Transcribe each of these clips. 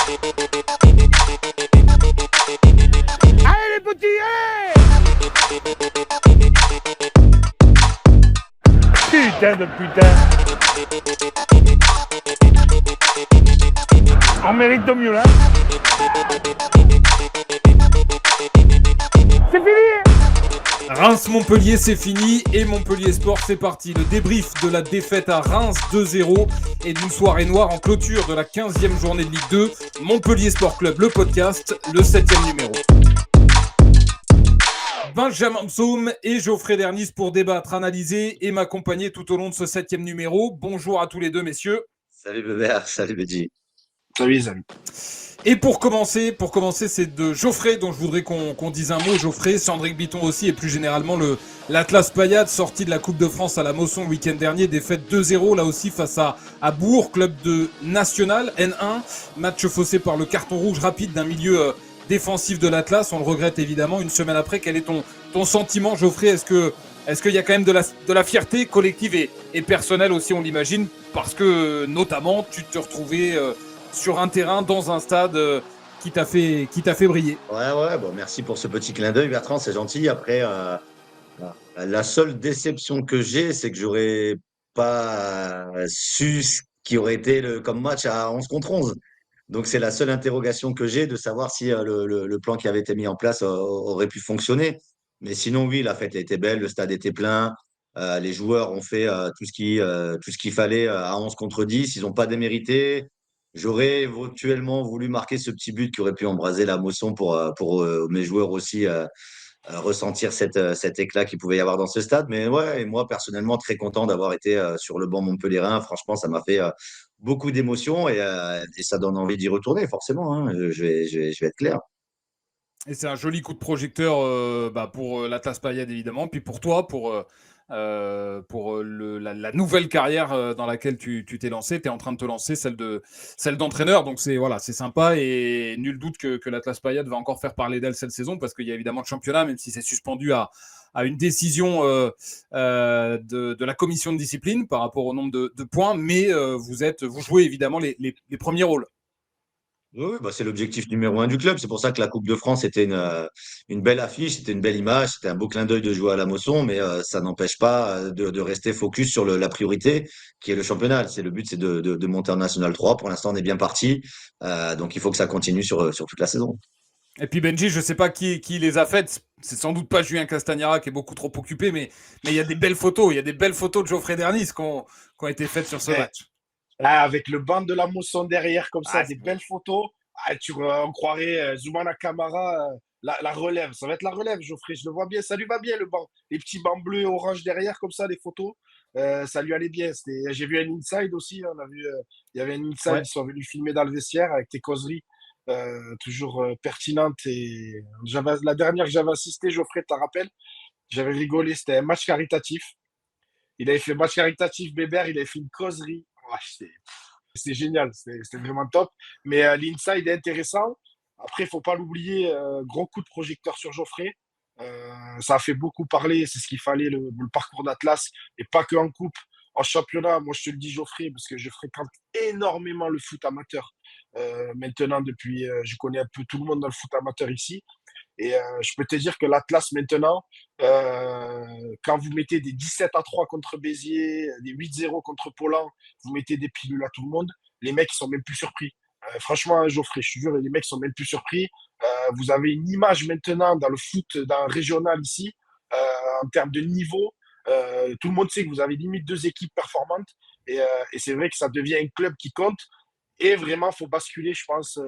Allez les petits, allez! Putain de putain! On mérite de mieux là! C'est fini! Reims-Montpellier, c'est fini et Montpellier Sport, c'est parti. Le débrief de la défaite à Reims 2-0 et d'une soirée noire en clôture de la 15e journée de Ligue 2. Montpellier Sport Club, le podcast, le 7e numéro. Benjamin Psaume et Geoffrey Dernis pour débattre, analyser et m'accompagner tout au long de ce 7e numéro. Bonjour à tous les deux, messieurs. Salut Bébert, salut Béji. Salut les amis. Et pour commencer, c'est de Geoffrey dont je voudrais qu'on dise un mot. Geoffrey, Sandrick Bitton aussi et plus généralement l'Atlas Payade, sorti de la Coupe de France à la Mosson le week-end dernier, défaite 2-0 là aussi face à Bourg, club de National N1. Match faussé par le carton rouge rapide d'un milieu défensif de l'Atlas. On le regrette évidemment. Une semaine après, quel est ton sentiment, Geoffrey? Est-ce qu'il y a quand même de la fierté collective et personnelle aussi, on l'imagine, parce que notamment tu te retrouvais sur un terrain, dans un stade qui t'a fait briller. Ouais, bon, merci pour ce petit clin d'œil, Bertrand, c'est gentil. Après, la seule déception que j'ai, c'est que j'aurais pas su ce qui aurait été comme match à 11 contre 11. Donc, c'est la seule interrogation que j'ai de savoir si le plan qui avait été mis en place aurait pu fonctionner. Mais sinon, oui, la fête a été belle, le stade était plein. Les joueurs ont fait tout ce qu'il fallait à 11 contre 10. Ils n'ont pas démérité. J'aurais éventuellement voulu marquer ce petit but qui aurait pu embraser la Mosson pour mes joueurs aussi ressentir cet éclat qu'il pouvait y avoir dans ce stade. Mais ouais, et moi personnellement, très content d'avoir été sur le banc montpelliérain. Franchement, ça m'a fait beaucoup d'émotions et ça donne envie d'y retourner, forcément. Hein. Je vais être clair. Et c'est un joli coup de projecteur pour l'Atlas Payade évidemment, puis pour toi, pour la nouvelle carrière dans laquelle tu t'es lancé. Tu es en train de te lancer, celle d'entraîneur. Donc c'est sympa et nul doute que l'Atlas Payade va encore faire parler d'elle cette saison parce qu'il y a évidemment le championnat, même si c'est suspendu à une décision de la commission de discipline par rapport au nombre de points. Mais vous jouez évidemment les premiers rôles. Oui, bah c'est l'objectif numéro 1 du club. C'est pour ça que la Coupe de France était une belle affiche, c'était une belle image, c'était un beau clin d'œil de jouer à la Mosson, mais ça n'empêche pas de rester focus sur la priorité qui est le championnat. Le but, c'est de monter en National 3. Pour l'instant, on est bien parti. Donc, il faut que ça continue sur toute la saison. Et puis Benji, je ne sais pas qui les a faites. C'est sans doute pas Julien Castagnara qui est beaucoup trop occupé, mais il y a des belles photos. Il y a des belles photos de Geoffrey Dernis qui ont été faites sur ce match. Avec le banc de la Mosson derrière, comme ça, des belles photos. On croirait Zoumana Camara, la relève. Ça va être la relève, Geoffrey. Je le vois bien. Ça lui va bien, le banc. Les petits bancs bleus et orange derrière, comme ça, les photos. Ça lui allait bien. J'ai vu un inside aussi. On a vu, il y avait un inside. Ils sont venus filmer dans le vestiaire avec tes causeries toujours pertinentes. Et la dernière que j'avais assisté, Geoffrey, tu te rappelles? J'avais rigolé. C'était un match caritatif. Il avait fait match caritatif, Bébert. Il avait fait une causerie. C'était génial, c'était vraiment top. Mais l'inside est intéressant. Après, il ne faut pas l'oublier, gros coup de projecteur sur Geoffrey. Ça a fait beaucoup parler, c'est ce qu'il fallait, le parcours d'Atlas, et pas que en coupe, en championnat. Moi, je te le dis, Geoffrey, parce que je fréquente énormément le foot amateur. Maintenant, je connais un peu tout le monde dans le foot amateur ici. Et je peux te dire que l'Atlas, maintenant, quand vous mettez des 17-3 contre Béziers, des 8-0 contre Paulan, vous mettez des pilules à tout le monde, les mecs, ils sont même plus surpris. Franchement, Geoffrey, je te jure, les mecs sont même plus surpris. Vous avez une image maintenant dans le foot, dans le régional ici, en termes de niveau. Tout le monde sait que vous avez limite 2 équipes performantes. Et c'est vrai que ça devient un club qui compte. Et vraiment, il faut basculer, je pense,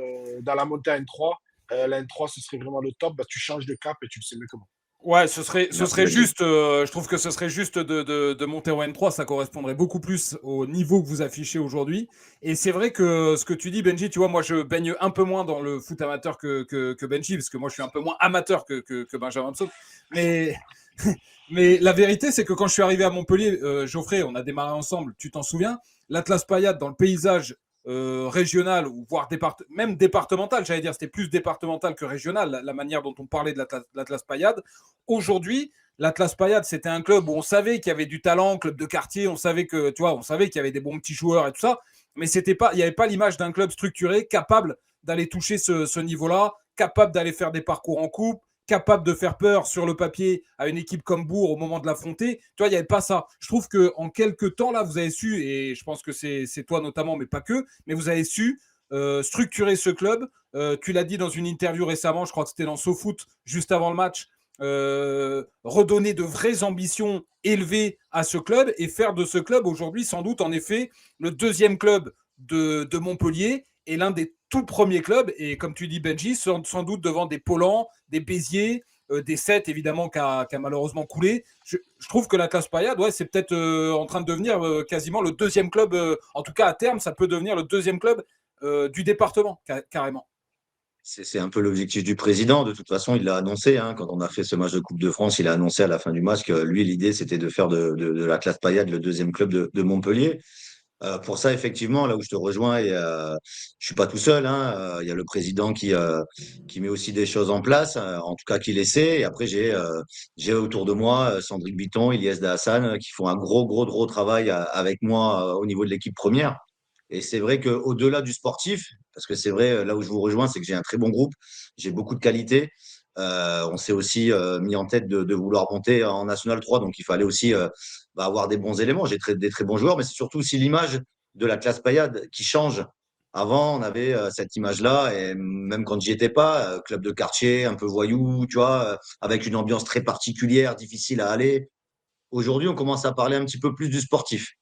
dans la montée à N3. La N3, ce serait vraiment le top. Tu changes de cap et tu le sais mieux que moi. Ouais, ce serait juste. Je trouve que ce serait juste de monter au N3. Ça correspondrait beaucoup plus au niveau que vous affichez aujourd'hui. Et c'est vrai que ce que tu dis, Benji, tu vois, moi, je baigne un peu moins dans le foot amateur que Benji, parce que moi, je suis un peu moins amateur que Benjamin Psaume. Mais la vérité, c'est que quand je suis arrivé à Montpellier, Geoffrey, on a démarré ensemble. Tu t'en souviens? L'Atlas Payade dans le paysage régional ou voire même départemental, j'allais dire, c'était plus départemental que régional, la manière dont on parlait de l'Atlas Payade. Aujourd'hui, l'Atlas Payade, c'était un club où on savait qu'il y avait du talent, club de quartier, on savait qu'il y avait des bons petits joueurs et tout ça, mais il n'y avait pas l'image d'un club structuré, capable d'aller toucher ce niveau-là, capable d'aller faire des parcours en coupe, capable de faire peur sur le papier à une équipe comme Bourg au moment de l'affronter. Tu vois, il n'y avait pas ça. Je trouve qu'en quelques temps, là, vous avez su, et je pense que c'est toi notamment, mais pas que, mais vous avez su structurer ce club. Tu l'as dit dans une interview récemment, je crois que c'était dans SoFoot, juste avant le match, redonner de vraies ambitions élevées à ce club et faire de ce club aujourd'hui sans doute en effet le deuxième club de Montpellier et l'un des tout premiers clubs, et comme tu dis Benji, sans doute devant des Polans, des Béziers, des 7 évidemment qui a malheureusement coulé. Je trouve que l'Atlas Payade, ouais, c'est peut-être en train de devenir quasiment le deuxième club, en tout cas à terme, ça peut devenir le deuxième club du département, carrément. C'est un peu l'objectif du président. De toute façon, il l'a annoncé hein, quand on a fait ce match de Coupe de France. Il a annoncé à la fin du match que lui, l'idée, c'était de faire de l'Atlas Payade le deuxième club de Montpellier. Pour ça, effectivement, là où je te rejoins, je suis pas tout seul. Hein, il y a le président qui met aussi des choses en place, en tout cas qui l'essaie. Et après, j'ai autour de moi Sandrick Bitton, Ilyes Hassan, qui font un gros travail avec moi au niveau de l'équipe première. Et c'est vrai qu'au-delà du sportif, parce que c'est vrai, là où je vous rejoins, c'est que j'ai un très bon groupe, j'ai beaucoup de qualité. On s'est aussi mis en tête de vouloir monter en National 3, donc il fallait aussi avoir des bons éléments. J'ai des très bons joueurs, mais c'est surtout aussi l'image de la classe Payade qui change. Avant, on avait cette image-là, et même quand j'y étais pas, club de quartier, un peu voyou, tu vois, avec une ambiance très particulière, difficile à aller. Aujourd'hui, on commence à parler un petit peu plus du sportif.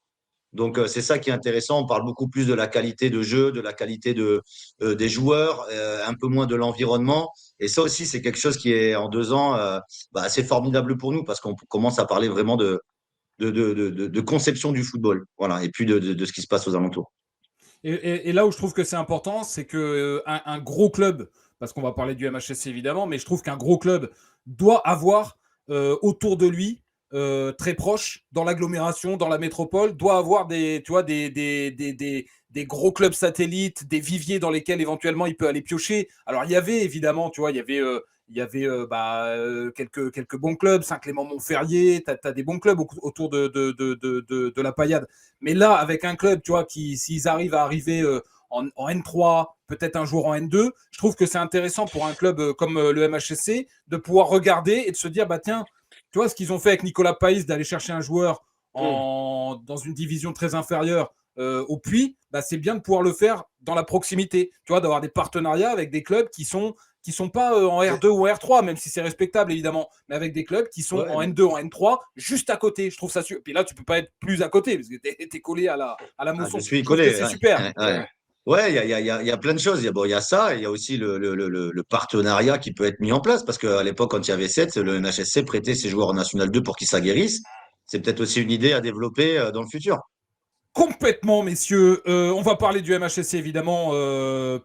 Donc, c'est ça qui est intéressant. On parle beaucoup plus de la qualité de jeu, de la qualité des joueurs, un peu moins de l'environnement. Et ça aussi, c'est quelque chose qui est en 2 ans assez formidable pour nous parce qu'on commence à parler vraiment de conception du football. Voilà, et puis de ce qui se passe aux alentours. Et là où je trouve que c'est important, c'est que un gros club, parce qu'on va parler du MHSC évidemment, mais je trouve qu'un gros club doit avoir autour de lui, très proche, dans l'agglomération, dans la métropole, doit avoir tu vois, des gros clubs satellites, des viviers dans lesquels éventuellement il peut aller piocher. Alors il y avait évidemment, tu vois, il y avait quelques bons clubs, Saint-Clément-Montferrier, tu as des bons clubs autour de la Paillade. Mais là, avec un club, tu vois, s'ils arrivent à arriver en N3, peut-être un jour en N2, je trouve que c'est intéressant pour un club comme le MHSC de pouvoir regarder et de se dire, bah tiens, tu vois ce qu'ils ont fait avec Nicolas Païs, d'aller chercher un joueur dans une division très inférieure au Puy, bah, c'est bien de pouvoir le faire dans la proximité, tu vois, d'avoir des partenariats avec des clubs qui sont pas en R2 ou en R3, même si c'est respectable évidemment, mais avec des clubs qui sont en N2, en N3, juste à côté. Je trouve ça super. Puis là, tu peux pas être plus à côté parce que t'es collé à la mousson. Je suis je trouve collé. que c'est super. Ouais, il y a plein de choses. Il y a ça, et il y a aussi le partenariat qui peut être mis en place parce qu'à l'époque, quand il y avait 7, le MHSC prêtait ses joueurs en National 2 pour qu'ils s'aguerrissent. C'est peut-être aussi une idée à développer dans le futur. Complètement, messieurs. On va parler du MHSC évidemment,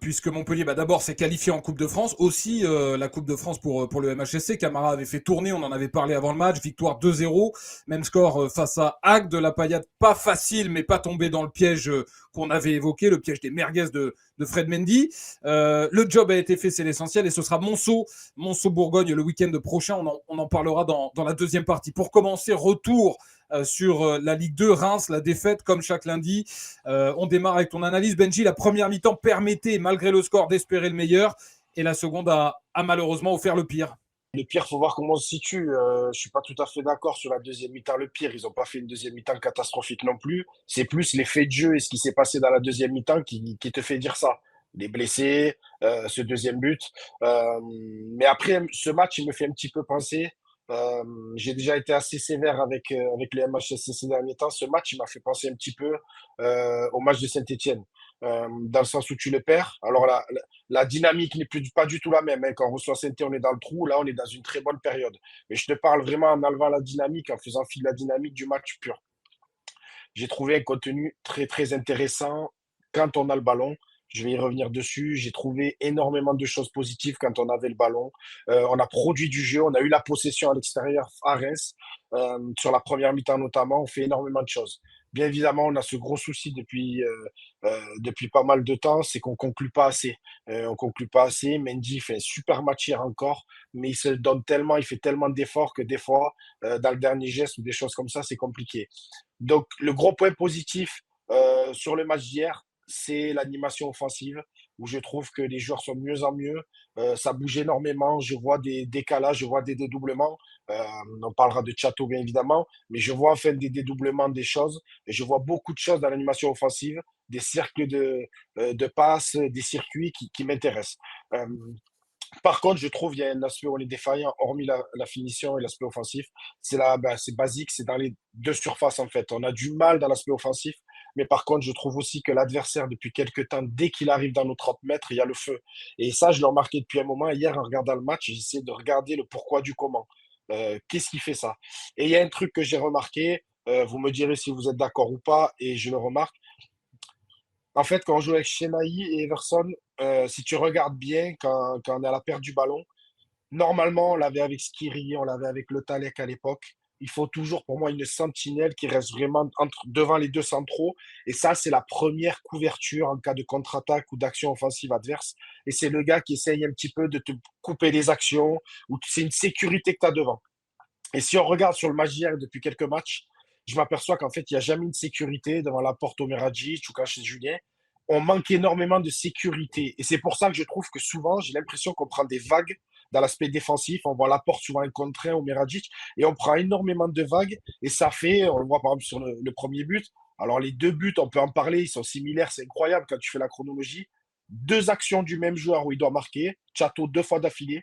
puisque Montpellier, bah, d'abord, s'est qualifié en Coupe de France. Aussi, la Coupe de France pour le MHSC. Camara avait fait tourner, on en avait parlé avant le match. Victoire 2-0. Même score face à Agde. La Paillade, pas facile, mais pas tombé dans le piège qu'on avait évoqué, le piège des merguez de Fred Mendy. Le job a été fait, c'est l'essentiel. Et ce sera Monceau-Bourgogne le week-end prochain. On en parlera dans la deuxième partie. Pour commencer, retour sur la Ligue 2, Reims, la défaite comme chaque lundi. On démarre avec ton analyse, Benji. La première mi-temps permettait, malgré le score, d'espérer le meilleur, et la seconde a malheureusement offert le pire. Le pire, faut voir comment on se situe. Je suis pas tout à fait d'accord sur la deuxième mi-temps. Le pire, ils ont pas fait une deuxième mi-temps catastrophique non plus. C'est plus l'effet de jeu et ce qui s'est passé dans la deuxième mi-temps qui te fait dire ça. Les blessés, ce deuxième but. Mais après, ce match, il me fait un petit peu penser. J'ai déjà été assez sévère avec le MHSC ces derniers temps. Ce match, il m'a fait penser un petit peu au match de Saint-Étienne. Dans le sens où tu le perds. Alors la dynamique n'est pas du tout la même. Hein. Quand on reçoit Saint-Étienne, on est dans le trou. Là, on est dans une très bonne période. Mais je te parle vraiment en enlevant la dynamique, en faisant fi de la dynamique du match pur. J'ai trouvé un contenu très, très intéressant quand on a le ballon. Je vais y revenir dessus. J'ai trouvé énormément de choses positives quand on avait le ballon. On a produit du jeu. On a eu la possession à l'extérieur à Reims. Sur la première mi-temps notamment, on fait énormément de choses. Bien évidemment, on a ce gros souci depuis pas mal de temps, c'est qu'on ne conclut pas assez. On conclut pas assez. Mendy fait un super match hier encore, mais il se donne tellement, il fait tellement d'efforts que des fois, dans le dernier geste ou des choses comme ça, c'est compliqué. Donc, le gros point positif sur le match d'hier, c'est l'animation offensive. où je trouve que les joueurs sont de mieux en mieux. Ça bouge énormément. Je vois des décalages, je vois des dédoublements. Euh, on parlera de Chateau, bien évidemment, mais je vois en fait des dédoublements des choses. Et je vois beaucoup de choses dans l'animation offensive, des cercles de passes, des circuits qui m'intéressent. Euh, Par contre, je trouve qu'il y a un aspect où on est défaillant, hormis la finition et l'aspect offensif. C'est basique, c'est dans les deux surfaces en fait. On a du mal dans l'aspect offensif, mais par contre, je trouve aussi que l'adversaire, depuis quelques temps, dès qu'il arrive dans nos 30 mètres, il y a le feu. Et ça, je l'ai remarqué depuis un moment. Hier, en regardant le match, j'essaie de regarder le pourquoi du comment. Qu'est-ce qui fait ça? Et il y a un truc que j'ai remarqué, vous me direz si vous êtes d'accord ou pas, et je le remarque. En fait, quand on joue avec Chenailly et Everson, si tu regardes bien, quand on est à la perte du ballon, normalement, on l'avait avec Skiri, on l'avait avec Le Talek à l'époque. Il faut toujours, pour moi, une sentinelle qui reste vraiment devant les deux centraux. Et ça, c'est la première couverture en cas de contre-attaque ou d'action offensive adverse. Et c'est le gars qui essaye un petit peu de te couper les actions, ou c'est une sécurité que tu as devant. Et si on regarde sur le match d'hier depuis quelques matchs, je m'aperçois qu'en fait, il n'y a jamais une sécurité devant la porte au Meradjic ou quand chez Julien. On manque énormément de sécurité. Et c'est pour ça que je trouve que souvent, j'ai l'impression qu'on prend des vagues dans l'aspect défensif. On voit la porte souvent un contre un au Meradjic et on prend énormément de vagues. Et ça fait, on le voit par exemple sur le premier but. Alors, les deux buts, on peut en parler, ils sont similaires. C'est incroyable quand tu fais la chronologie. Deux actions du même joueur où il doit marquer. Chateau deux fois d'affilée.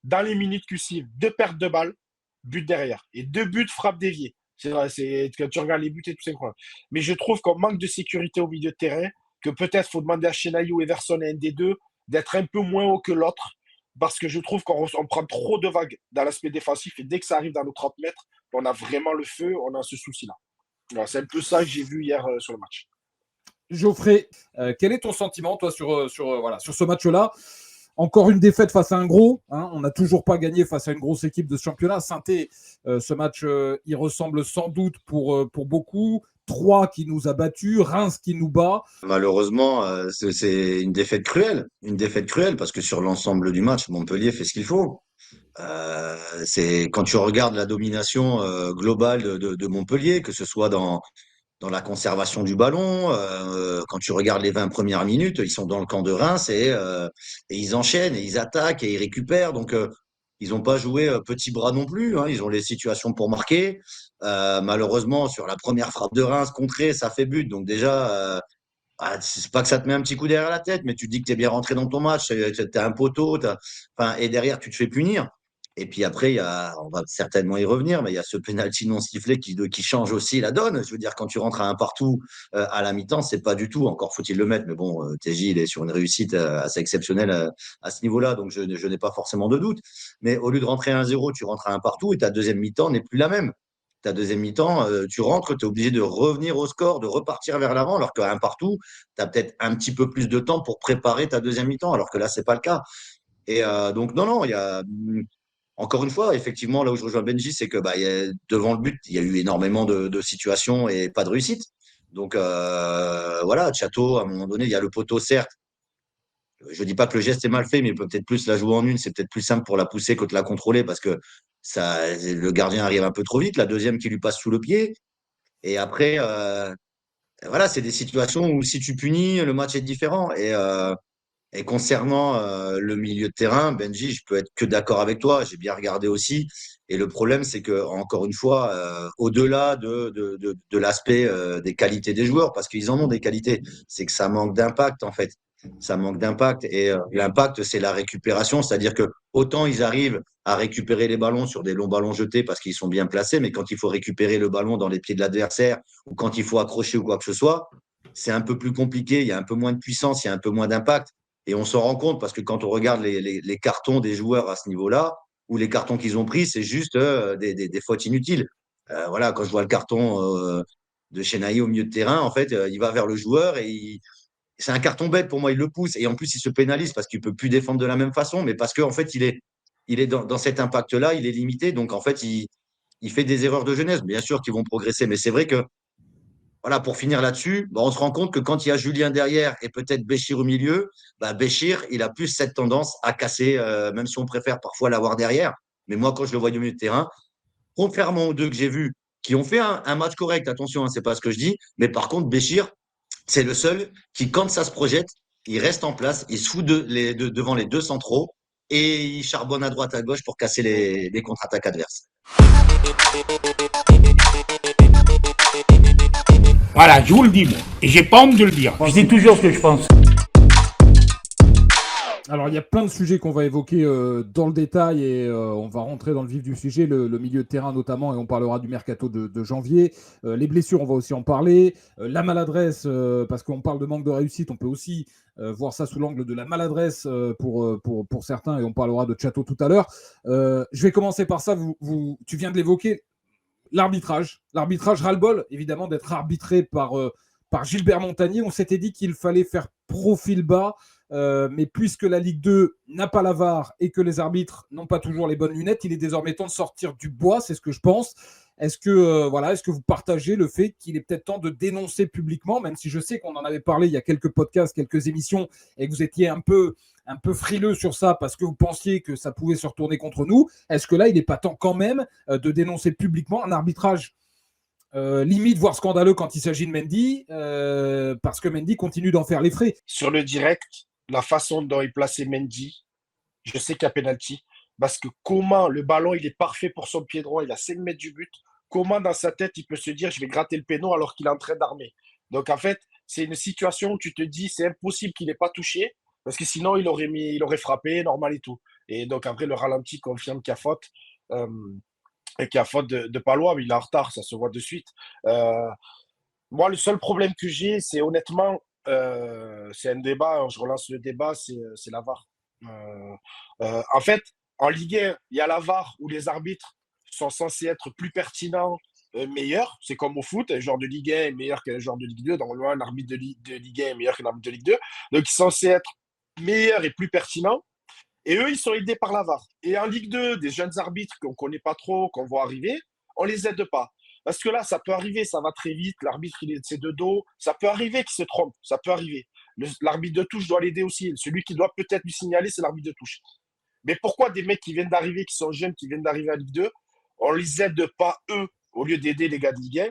Dans les minutes qui suivent, deux pertes de balles, but derrière. Et deux buts, frappe déviée. C'est vrai, quand tu regardes les buts et tout, c'est incroyable. Mais je trouve qu'on manque de sécurité au milieu de terrain, que peut-être faut demander à Chenaillou ou Everson, un des deux, d'être un peu moins haut que l'autre, parce que je trouve qu'on prend trop de vagues dans l'aspect défensif, et dès que ça arrive dans nos 30 mètres, on a vraiment le feu, on a ce souci-là. Voilà, c'est un peu ça que j'ai vu hier sur le match. Geoffrey, quel est ton sentiment, toi, sur ce match-là? Encore une défaite face à un gros. Hein, on n'a toujours pas gagné face à une grosse équipe de ce championnat. Saint-Étienne, ce match, il ressemble sans doute pour beaucoup. Troyes qui nous a battus, Reims qui nous bat. Malheureusement, c'est une défaite cruelle. Une défaite cruelle parce que sur l'ensemble du match, Montpellier fait ce qu'il faut. C'est quand tu regardes la domination globale de Montpellier, que ce soit dans la conservation du ballon. Quand tu regardes les 20 premières minutes, ils sont dans le camp de Reims et ils enchaînent et ils attaquent et ils récupèrent. Donc, ils n'ont pas joué petit bras non plus. Hein. Ils ont les situations pour marquer. Malheureusement, sur la première frappe de Reims contrée, ça fait but. Donc déjà, c'est pas que ça te met un petit coup derrière la tête, mais tu te dis que tu es bien rentré dans ton match. Tu as un poteau. Enfin, et derrière, tu te fais punir. Et puis après, on va certainement y revenir, mais il y a ce penalty non sifflé qui change aussi la donne. Je veux dire, quand tu rentres à un partout à la mi-temps, c'est pas du tout, encore faut-il le mettre, mais bon, TJ, il est sur une réussite assez exceptionnelle à ce niveau-là, donc je n'ai pas forcément de doute. Mais au lieu de rentrer à 1-0, tu rentres à un partout et ta deuxième mi-temps n'est plus la même. Ta deuxième mi-temps, tu rentres, tu es obligé de revenir au score, de repartir vers l'avant, alors qu'à un partout, tu as peut-être un petit peu plus de temps pour préparer ta deuxième mi-temps, alors que là, c'est pas le cas. Et donc, non, il y a encore une fois, effectivement, là où je rejoins Benji, c'est que devant le but, il y a eu énormément de situations et pas de réussite. Donc voilà, Chateau, à un moment donné, il y a le poteau, certes. Je dis pas que le geste est mal fait, mais il peut peut-être plus la jouer en une. C'est peut-être plus simple pour la pousser que de la contrôler parce que le gardien arrive un peu trop vite. La deuxième qui lui passe sous le pied. Et après, voilà, c'est des situations où si tu punis, le match est différent. Et concernant le milieu de terrain, Benji, je peux être que d'accord avec toi. J'ai bien regardé aussi. Et le problème, c'est que encore une fois, au-delà de l'aspect des qualités des joueurs, parce qu'ils en ont des qualités, c'est que ça manque d'impact en fait. Ça manque d'impact. Et l'impact, c'est la récupération. C'est-à-dire que autant ils arrivent à récupérer les ballons sur des longs ballons jetés parce qu'ils sont bien placés, mais quand il faut récupérer le ballon dans les pieds de l'adversaire ou quand il faut accrocher ou quoi que ce soit, c'est un peu plus compliqué. Il y a un peu moins de puissance, il y a un peu moins d'impact. Et on s'en rend compte parce que quand on regarde les cartons des joueurs à ce niveau-là, ou les cartons qu'ils ont pris, c'est juste des fautes inutiles. Voilà, quand je vois le carton de Chenaille au milieu de terrain, en fait, il va vers le joueur et c'est un carton bête pour moi, il le pousse. Et en plus, il se pénalise parce qu'il ne peut plus défendre de la même façon, mais parce qu'en fait, il est dans cet impact-là, il est limité. Donc, en fait, il fait des erreurs de jeunesse, bien sûr, qui vont progresser. Mais c'est vrai que voilà, pour finir là-dessus, on se rend compte que quand il y a Julien derrière et peut-être Béchir au milieu, Béchir, il a plus cette tendance à casser, même si on préfère parfois l'avoir derrière. Mais moi, quand je le vois du milieu de terrain, contrairement aux deux que j'ai vus, qui ont fait un match correct, attention, hein, c'est pas ce que je dis, mais par contre, Béchir, c'est le seul qui, quand ça se projette, il reste en place, il se fout devant les deux centraux et il charbonne à droite à gauche pour casser les contre-attaques adverses. Voilà, je vous le dis, moi. Et j'ai pas honte de le dire. Je dis toujours ce que je pense. Alors, il y a plein de sujets qu'on va évoquer dans le détail et on va rentrer dans le vif du sujet, le milieu de terrain notamment, et on parlera du mercato de janvier. Les blessures, on va aussi en parler. La maladresse, parce qu'on parle de manque de réussite, on peut aussi voir ça sous l'angle de la maladresse pour certains, et on parlera de Chateau tout à l'heure. Je vais commencer par ça. Tu viens de l'évoquer, l'arbitrage. L'arbitrage ras-le-bol, évidemment, d'être arbitré par Gilbert Montagnier. On s'était dit qu'il fallait faire profil bas. Mais puisque la Ligue 2 n'a pas la VAR et que les arbitres n'ont pas toujours les bonnes lunettes, il est désormais temps de sortir du bois, c'est ce que je pense. Est-ce que vous partagez le fait qu'il est peut-être temps de dénoncer publiquement, même si je sais qu'on en avait parlé il y a quelques podcasts, quelques émissions, et que vous étiez un peu frileux sur ça parce que vous pensiez que ça pouvait se retourner contre nous. Est-ce que là, il n'est pas temps quand même de dénoncer publiquement un arbitrage limite, voire scandaleux quand il s'agit de Mendy, parce que Mendy continue d'en faire les frais. Sur le direct, la façon dont il plaçait Mendy, je sais qu'il y a pénalty. Parce que comment le ballon, il est parfait pour son pied droit, il a 5 mètres du but. Comment dans sa tête, il peut se dire je vais gratter le péno alors qu'il est en train d'armer. Donc en fait, c'est une situation où tu te dis c'est impossible qu'il n'ait pas touché parce que sinon il aurait frappé normal et tout. Et donc après, le ralenti confirme qu'il y a faute. Et qu'il y a faute de Palois, mais il est en retard, ça se voit de suite. Moi, le seul problème que j'ai, c'est honnêtement, c'est un débat, je relance le débat, c'est la VAR. En fait, en Ligue 1, il y a la VAR où les arbitres sont censés être plus pertinents, meilleurs. C'est comme au foot, un joueur de Ligue 1 est meilleur qu'un joueur de Ligue 2. Normalement, un arbitre de Ligue 1 est meilleur qu'un arbitre de Ligue 2. Donc, ils sont censés être meilleurs et plus pertinents. Et eux, ils sont aidés par la VAR. Et en Ligue 2, des jeunes arbitres qu'on ne connaît pas trop, qu'on voit arriver, on ne les aide pas. Parce que là, ça peut arriver, ça va très vite, l'arbitre, il est de ses deux dos, ça peut arriver qu'il se trompe, ça peut arriver. L'arbitre de touche doit l'aider aussi. Celui qui doit peut-être lui signaler, c'est l'arbitre de touche. Mais pourquoi des mecs qui viennent d'arriver, qui sont jeunes, qui viennent d'arriver à Ligue 2, on ne les aide pas eux, au lieu d'aider les gars de Ligue 1,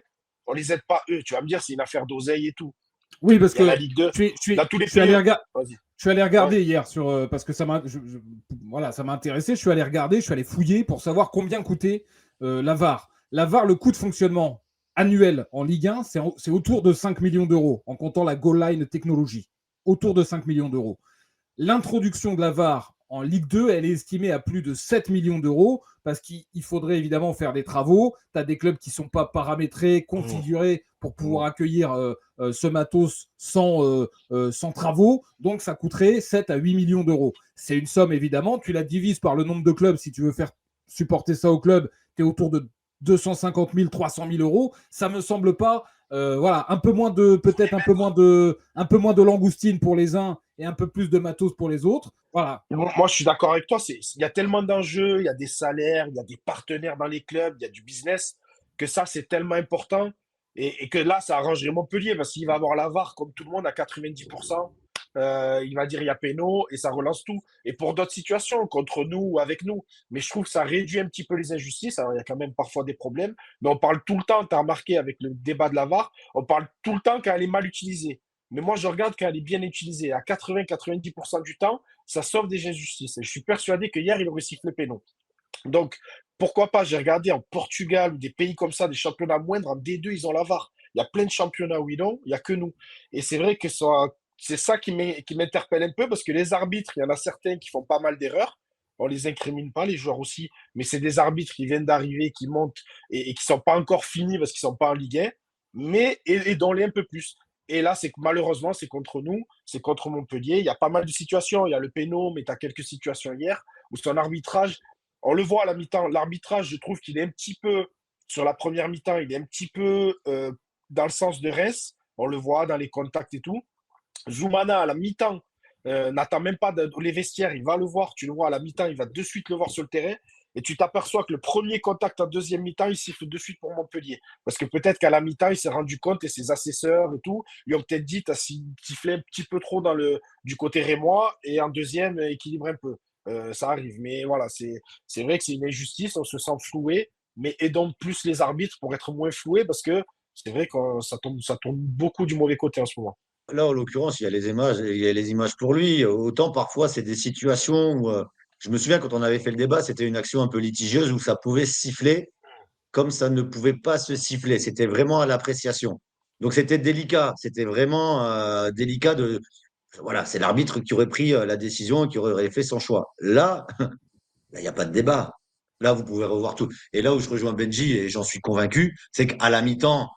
on ne les aide pas eux. Tu vas me dire, c'est une affaire d'oseille et tout. Oui, parce que la Ligue 2, je suis allé regarder hier parce que ça m'a intéressé. Je suis allé regarder, je suis allé fouiller pour savoir combien coûtait la VAR. La VAR, le coût de fonctionnement annuel en Ligue 1, c'est autour de 5 millions d'euros, en comptant la goal line technologie. Autour de 5 millions d'euros. L'introduction de la VAR en Ligue 2, elle est estimée à plus de 7 millions d'euros parce qu'il faudrait évidemment faire des travaux. Tu as des clubs qui ne sont pas paramétrés, configurés pour pouvoir accueillir ce matos sans travaux. Donc, ça coûterait 7 à 8 millions d'euros. C'est une somme, évidemment. Tu la divises par le nombre de clubs. Si tu veux faire supporter ça au club, tu es autour de 250 000, 300 000 euros. Ça me semble pas... un peu moins de langoustine pour les uns et un peu plus de matos pour les autres. Voilà. Moi, je suis d'accord avec toi. Il y a tellement d'enjeux, il y a des salaires, il y a des partenaires dans les clubs, il y a du business, que ça, c'est tellement important. Et que là, ça arrangerait Montpellier parce qu'il va avoir la VAR comme tout le monde à 90%. Il va dire il y a péno et ça relance tout. Et pour d'autres situations, contre nous ou avec nous. Mais je trouve que ça réduit un petit peu les injustices. Alors, il y a quand même parfois des problèmes. Mais on parle tout le temps, tu as remarqué avec le débat de la VAR, on parle tout le temps quand elle est mal utilisée. Mais moi, je regarde quand elle est bien utilisée. À 80-90% du temps, ça sauve des injustices. Et je suis persuadé que hier, il aurait sifflé péno. Donc, pourquoi pas, j'ai regardé en Portugal ou des pays comme ça, des championnats moindres, en D2, ils ont la VAR. Il y a plein de championnats où ils l'ont, il n'y a que nous. Et c'est vrai que c'est ça qui m'interpelle un peu, parce que les arbitres, il y en a certains qui font pas mal d'erreurs. On les incrimine pas, les joueurs aussi, mais c'est des arbitres qui viennent d'arriver, qui montent et qui sont pas encore finis parce qu'ils sont pas en Ligue 1, mais aidons-les un peu plus. Et là, malheureusement, c'est contre nous, c'est contre Montpellier. Il y a pas mal de situations. Il y a le péno, mais tu as quelques situations hier où son arbitrage, on le voit à la mi-temps. L'arbitrage, je trouve qu'il est un petit peu, sur la première mi-temps, il est un petit peu dans le sens de Reims. On le voit dans les contacts et tout. Zoumana, à la mi-temps, n'attend même pas les vestiaires. Il va le voir. Tu le vois à la mi-temps, il va de suite le voir sur le terrain. Et tu t'aperçois que le premier contact en deuxième mi-temps, il siffle de suite pour Montpellier. Parce que peut-être qu'à la mi-temps, il s'est rendu compte et ses assesseurs et tout lui ont peut-être dit, tu as sifflé un petit peu trop du côté rémois et en deuxième, équilibre un peu. Ça arrive. Mais voilà, c'est vrai que c'est une injustice. On se sent floué. Mais aidons plus les arbitres pour être moins floués parce que c'est vrai que ça tourne beaucoup du mauvais côté en ce moment. là, en l'occurrence, il y a les images pour lui. Autant parfois, c'est des situations où, je me souviens quand on avait fait le débat, c'était une action un peu litigieuse où ça pouvait siffler comme ça ne pouvait pas se siffler. C'était vraiment à l'appréciation. Donc c'était délicat. C'était vraiment délicat de. Voilà, c'est l'arbitre qui aurait pris la décision et qui aurait fait son choix. Là, il n'y a pas de débat. Là, vous pouvez revoir tout. Et là où je rejoins Benji, et j'en suis convaincu, c'est qu'à la mi-temps,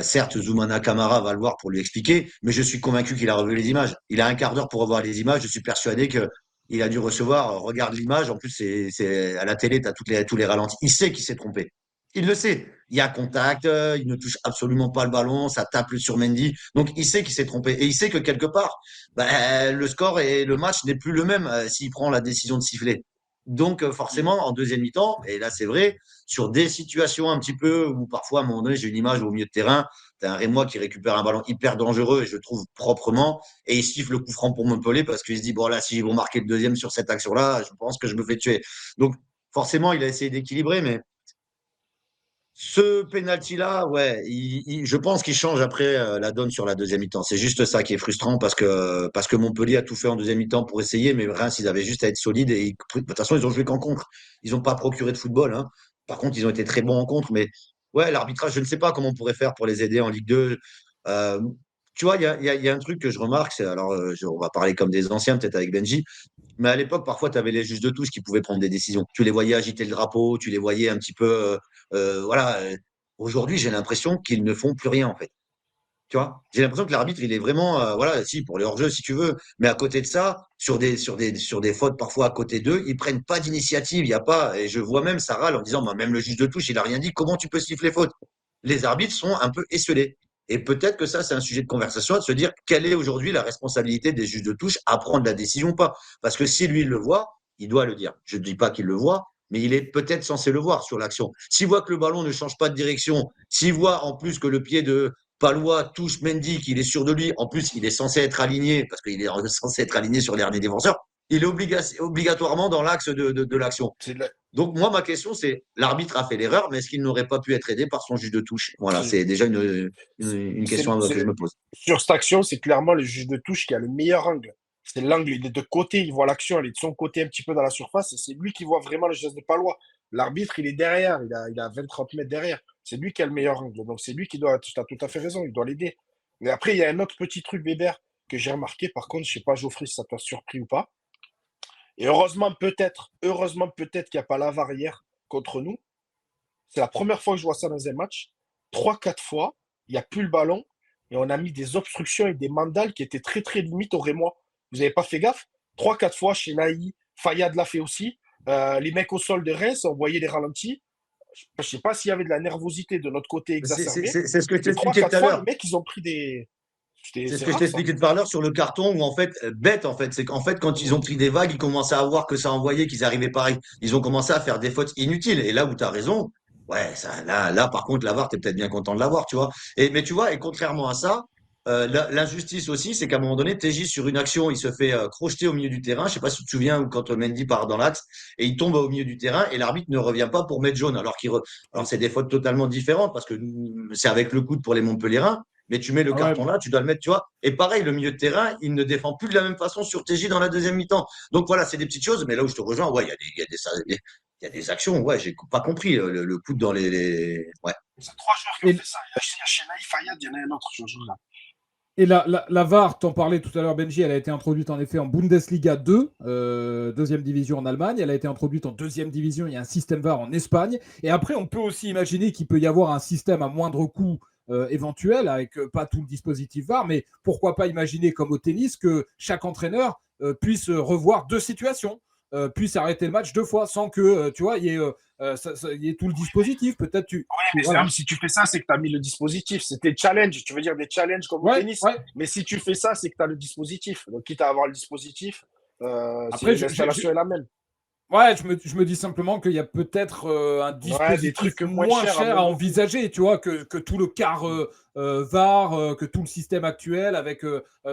certes, Zoumana Camara va le voir pour lui expliquer, mais je suis convaincu qu'il a revu les images. Il a un quart d'heure pour revoir les images. Je suis persuadé que il a dû recevoir, regarde l'image. En plus, c'est à la télé, tu as tous les ralentis. Il sait qu'il s'est trompé. Il le sait. Il y a contact, il ne touche absolument pas le ballon, ça tape sur Mendy. Donc, il sait qu'il s'est trompé. Et il sait que quelque part, le score et le match n'est plus le même s'il prend la décision de siffler. Donc, forcément, en deuxième mi-temps, et là, c'est vrai, sur des situations un petit peu où parfois, à un moment donné, j'ai une image au milieu de terrain, tu as un Rémois qui récupère un ballon hyper dangereux, et je trouve proprement, et il siffle le coup franc pour Montpellier parce qu'il se dit, bon, là, si ils vont marquer le deuxième sur cette action-là, je pense que je me fais tuer. Donc, forcément, il a essayé d'équilibrer, mais ce penalty-là, ouais, je pense qu'il change après la donne sur la deuxième mi-temps. C'est juste ça qui est frustrant parce que Montpellier a tout fait en deuxième mi-temps pour essayer, mais Reims, ils avaient juste à être solides et de toute façon, ils ont joué qu'en contre. Ils n'ont pas procuré de football, hein. Par contre, ils ont été très bons en contre, mais ouais, l'arbitrage, je ne sais pas comment on pourrait faire pour les aider en Ligue 2. Euh, Tu vois, il y a un truc que je remarque, alors on va parler comme des anciens, peut-être avec Benji, mais à l'époque, parfois, tu avais les juges de touche qui pouvaient prendre des décisions. Tu les voyais agiter le drapeau, tu les voyais un petit peu. Voilà. Aujourd'hui, j'ai l'impression qu'ils ne font plus rien, en fait. Tu vois, j'ai l'impression que l'arbitre, il est vraiment, voilà, si, pour les hors-jeux, si tu veux. Mais à côté de ça, sur des fautes parfois à côté d'eux, ils prennent pas d'initiative. Il y a pas, et je vois même ça râle en disant, bah, même le juge de touche, il a rien dit. Comment tu peux siffler faute? Les arbitres sont un peu esselés. Et peut-être que ça, c'est un sujet de conversation, de se dire quelle est aujourd'hui la responsabilité des juges de touche à prendre la décision ou pas. Parce que si lui, il le voit, il doit le dire. Je ne dis pas qu'il le voit, mais il est peut-être censé le voir sur l'action. S'il voit que le ballon ne change pas de direction, s'il voit en plus que le pied de Palois touche Mendy, qu'il est sûr de lui, en plus, il est censé être aligné, parce qu'il est censé être aligné sur les derniers défenseurs, il est obligatoirement dans l'axe de l'action. Donc, moi, ma question, c'est l'arbitre a fait l'erreur, mais est-ce qu'il n'aurait pas pu être aidé par son juge de touche? Voilà, c'est déjà une question que je me pose. Sur cette action, c'est clairement le juge de touche qui a le meilleur angle. C'est l'angle, il est de côté, il voit l'action, elle est de son côté un petit peu dans la surface, et c'est lui qui voit vraiment le geste de Palois. L'arbitre, il est derrière, il a 20-30 mètres derrière. C'est lui qui a le meilleur angle. Donc c'est lui qui doit, tu as tout à fait raison, il doit l'aider. Mais après, il y a un autre petit truc, Weber, que j'ai remarqué. Par contre, je sais pas, Geoffrey, si ça t'a surpris ou pas. Et heureusement peut-être qu'il n'y a pas l'avare hier contre nous. C'est la première fois que je vois ça dans un match. 3-4 fois, il n'y a plus le ballon et on a mis des obstructions et des mandales qui étaient très très limites au Rémois. Vous n'avez pas fait gaffe? 3-4 fois chez Naï, Fayad l'a fait aussi. Les mecs au sol de Reims, on voyait les ralentis. Je ne sais pas s'il y avait de la nervosité de notre côté exacerbée. C'est ce que je Mais t'expliquais tout à 3-4 fois, l'heure. les mecs, ils ont pris des. C'est ce que je t'expliquais tout à l'heure sur le carton où en fait, bête en fait, c'est qu'en fait quand ils ont pris des vagues, ils commençaient à voir que ça envoyait, qu'ils arrivaient pareil. Ils ont commencé à faire des fautes inutiles. Et là où tu as raison, ouais, ça, là par contre, l'avare, t'es peut-être bien content de l'avoir, tu vois. Mais tu vois, et contrairement à ça, l'injustice aussi, c'est qu'à un moment donné, TJ sur une action, il se fait crocheter au milieu du terrain. Je sais pas si tu te souviens ou quand Mendy part dans l'axe et il tombe au milieu du terrain et l'arbitre ne revient pas pour mettre jaune. Alors c'est des fautes totalement différentes parce que c'est avec le coude pour les Montpellierins. Mais tu mets le carton là, tu dois le mettre, tu vois. Et pareil, le milieu de terrain, il ne défend plus de la même façon sur TJ dans la deuxième mi-temps. Donc voilà, c'est des petites choses. Mais là où je te rejoins, ouais, il y a des actions. Ouais, j'ai pas compris le coude dans ouais. C'est 3 joueurs qui ont fait ça. Il y a Chenaï, Fayad, il y en a un autre. Et la VAR, t'en parlais tout à l'heure, Benji, elle a été introduite en effet en Bundesliga 2, deuxième division en Allemagne. Elle a été introduite en deuxième division. Il y a un système VAR en Espagne. Et après, on peut aussi imaginer qu'il peut y avoir un système à moindre coût éventuel, avec pas tout le dispositif VAR, mais pourquoi pas imaginer comme au tennis que chaque entraîneur puisse revoir deux situations, puisse arrêter le match 2 fois sans que, tu vois, il y ait tout le dispositif. Peut-être mais voilà. Si tu fais ça, c'est que tu as mis le dispositif. C'était challenge. Tu veux dire des challenges comme au tennis. Ouais. Mais si tu fais ça, c'est que tu as le dispositif. Donc, quitte à avoir le dispositif, après, l'installation est la même. Ouais, je me dis simplement qu'il y a peut-être un dispositif moins cher à envisager, tu vois, que tout le quart VAR, que tout le système actuel avec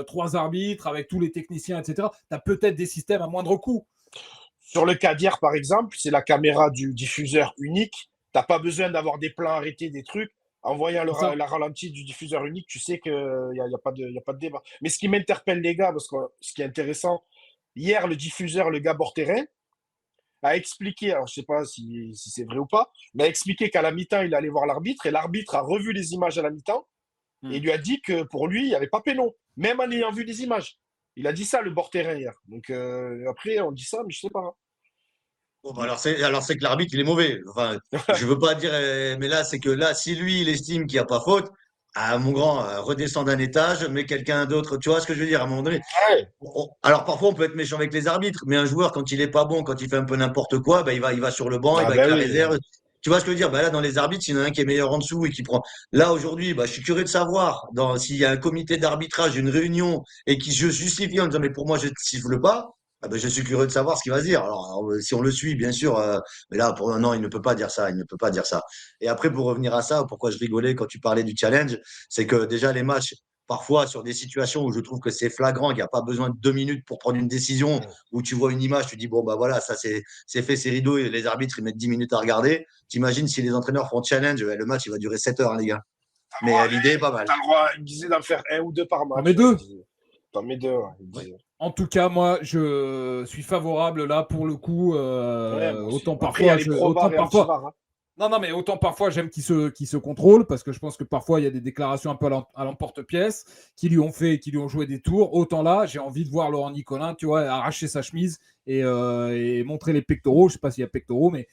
3 arbitres, avec tous les techniciens, etc. Tu as peut-être des systèmes à moindre coût. Sur le cas d'hier, par exemple, c'est la caméra du diffuseur unique. Tu n'as pas besoin d'avoir des plans arrêtés, des trucs. En voyant Ça. la ralenti du diffuseur unique, tu sais qu'il n'y a, y a pas de débat. Mais ce qui m'interpelle, les gars, parce que ce qui est intéressant, hier, le diffuseur, le gars bord terrain, a expliqué, alors je sais pas si c'est vrai ou pas, mais a expliqué qu'à la mi-temps, il allait voir l'arbitre et l'arbitre a revu les images à la mi-temps et lui a dit que pour lui, il n'y avait pas péno, même en ayant vu les images. Il a dit ça, le bord terrain hier. Donc après, on dit ça, mais je sais pas, hein. Bon, bah alors c'est que l'arbitre, il est mauvais. Enfin, je veux pas dire, mais là, c'est que là, si lui, il estime qu'il n'y a pas faute, ah, mon grand, redescend d'un étage, mais quelqu'un d'autre, tu vois ce que je veux dire, à un moment donné. Ouais. Alors parfois, on peut être méchant avec les arbitres, mais un joueur, quand il est pas bon, quand il fait un peu n'importe quoi, bah, il va sur le banc, il Ah va avec ben la oui. réserve. Tu vois ce que je veux dire? Bah, là, dans les arbitres, il y en a un qui est meilleur en dessous et qui prend. Là, aujourd'hui, bah, je suis curieux de savoir s'il y a un comité d'arbitrage, une réunion, et qui se justifie en disant, mais pour moi, je ne siffle pas. Ah ben, je suis curieux de savoir ce qu'il va se dire. Alors, si on le suit, bien sûr, mais là, pour non, il ne peut pas dire ça. Il ne peut pas dire ça. Et après, pour revenir à ça, pourquoi je rigolais quand tu parlais du challenge, c'est que déjà, les matchs, parfois sur des situations où je trouve que c'est flagrant, qu'il n'y a pas besoin de 2 minutes pour prendre une décision, où tu vois une image, tu dis, bon, bah voilà, ça c'est fait, c'est rideau, et les arbitres, ils mettent 10 minutes à regarder. T'imagines si les entraîneurs font challenge, ouais, le match, il va durer 7 heures, hein, les gars. Mais l'idée est pas mal. T'as le droit, il disait d'en faire un ou deux par T'en match. mets deux. T'en mets deux, ouais, il Ouais. disait. En tout cas, moi, je suis favorable là pour le coup. Ouais, moi aussi. Autant Après, il y a parfois, les pro-VAR et anti-VAR, hein. non, mais autant parfois j'aime qu'il se contrôle parce que je pense que parfois il y a des déclarations un peu à l'emporte-pièce qui lui ont joué des tours. Autant là, j'ai envie de voir Laurent Nicolin, tu vois, arracher sa chemise et montrer les pectoraux. Je sais pas s'il y a pectoraux, mais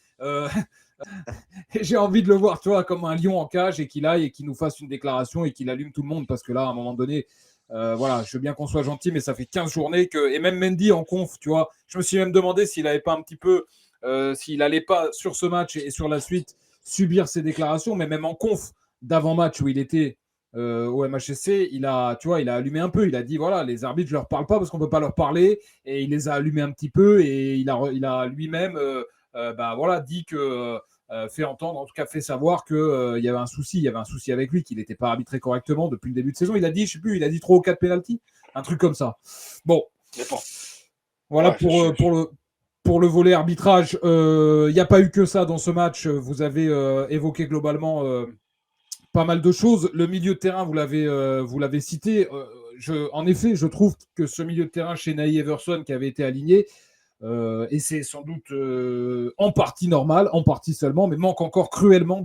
j'ai envie de le voir, tu vois, comme un lion en cage et qu'il aille et qu'il nous fasse une déclaration et qu'il allume tout le monde parce que là, à un moment donné, voilà, je veux bien qu'on soit gentil, mais ça fait 15 journées que. Et même Mendy en conf, tu vois. Je me suis même demandé s'il n'avait pas un petit peu. S'il n'allait pas sur ce match et sur la suite subir ses déclarations, mais même en conf d'avant-match où il était au MHSC, il a allumé un peu. Il a dit voilà, les arbitres, je leur parle pas parce qu'on peut pas leur parler. Et il les a allumés un petit peu et il a lui-même voilà, dit que. Fait entendre, en tout cas fait savoir qu'il y avait un souci avec lui, qu'il n'était pas arbitré correctement depuis le début de saison. Il a dit, je sais plus, il a dit 3 ou 4 pénaltys, un truc comme ça. Bon, voilà Ouais, pour le volet arbitrage. Il n'y a pas eu que ça dans ce match. Vous avez évoqué globalement pas mal de choses. Le milieu de terrain, vous l'avez cité. En effet, je trouve que ce milieu de terrain chez Naï Everson qui avait été aligné, et c'est sans doute en partie normal, en partie seulement, mais manque encore cruellement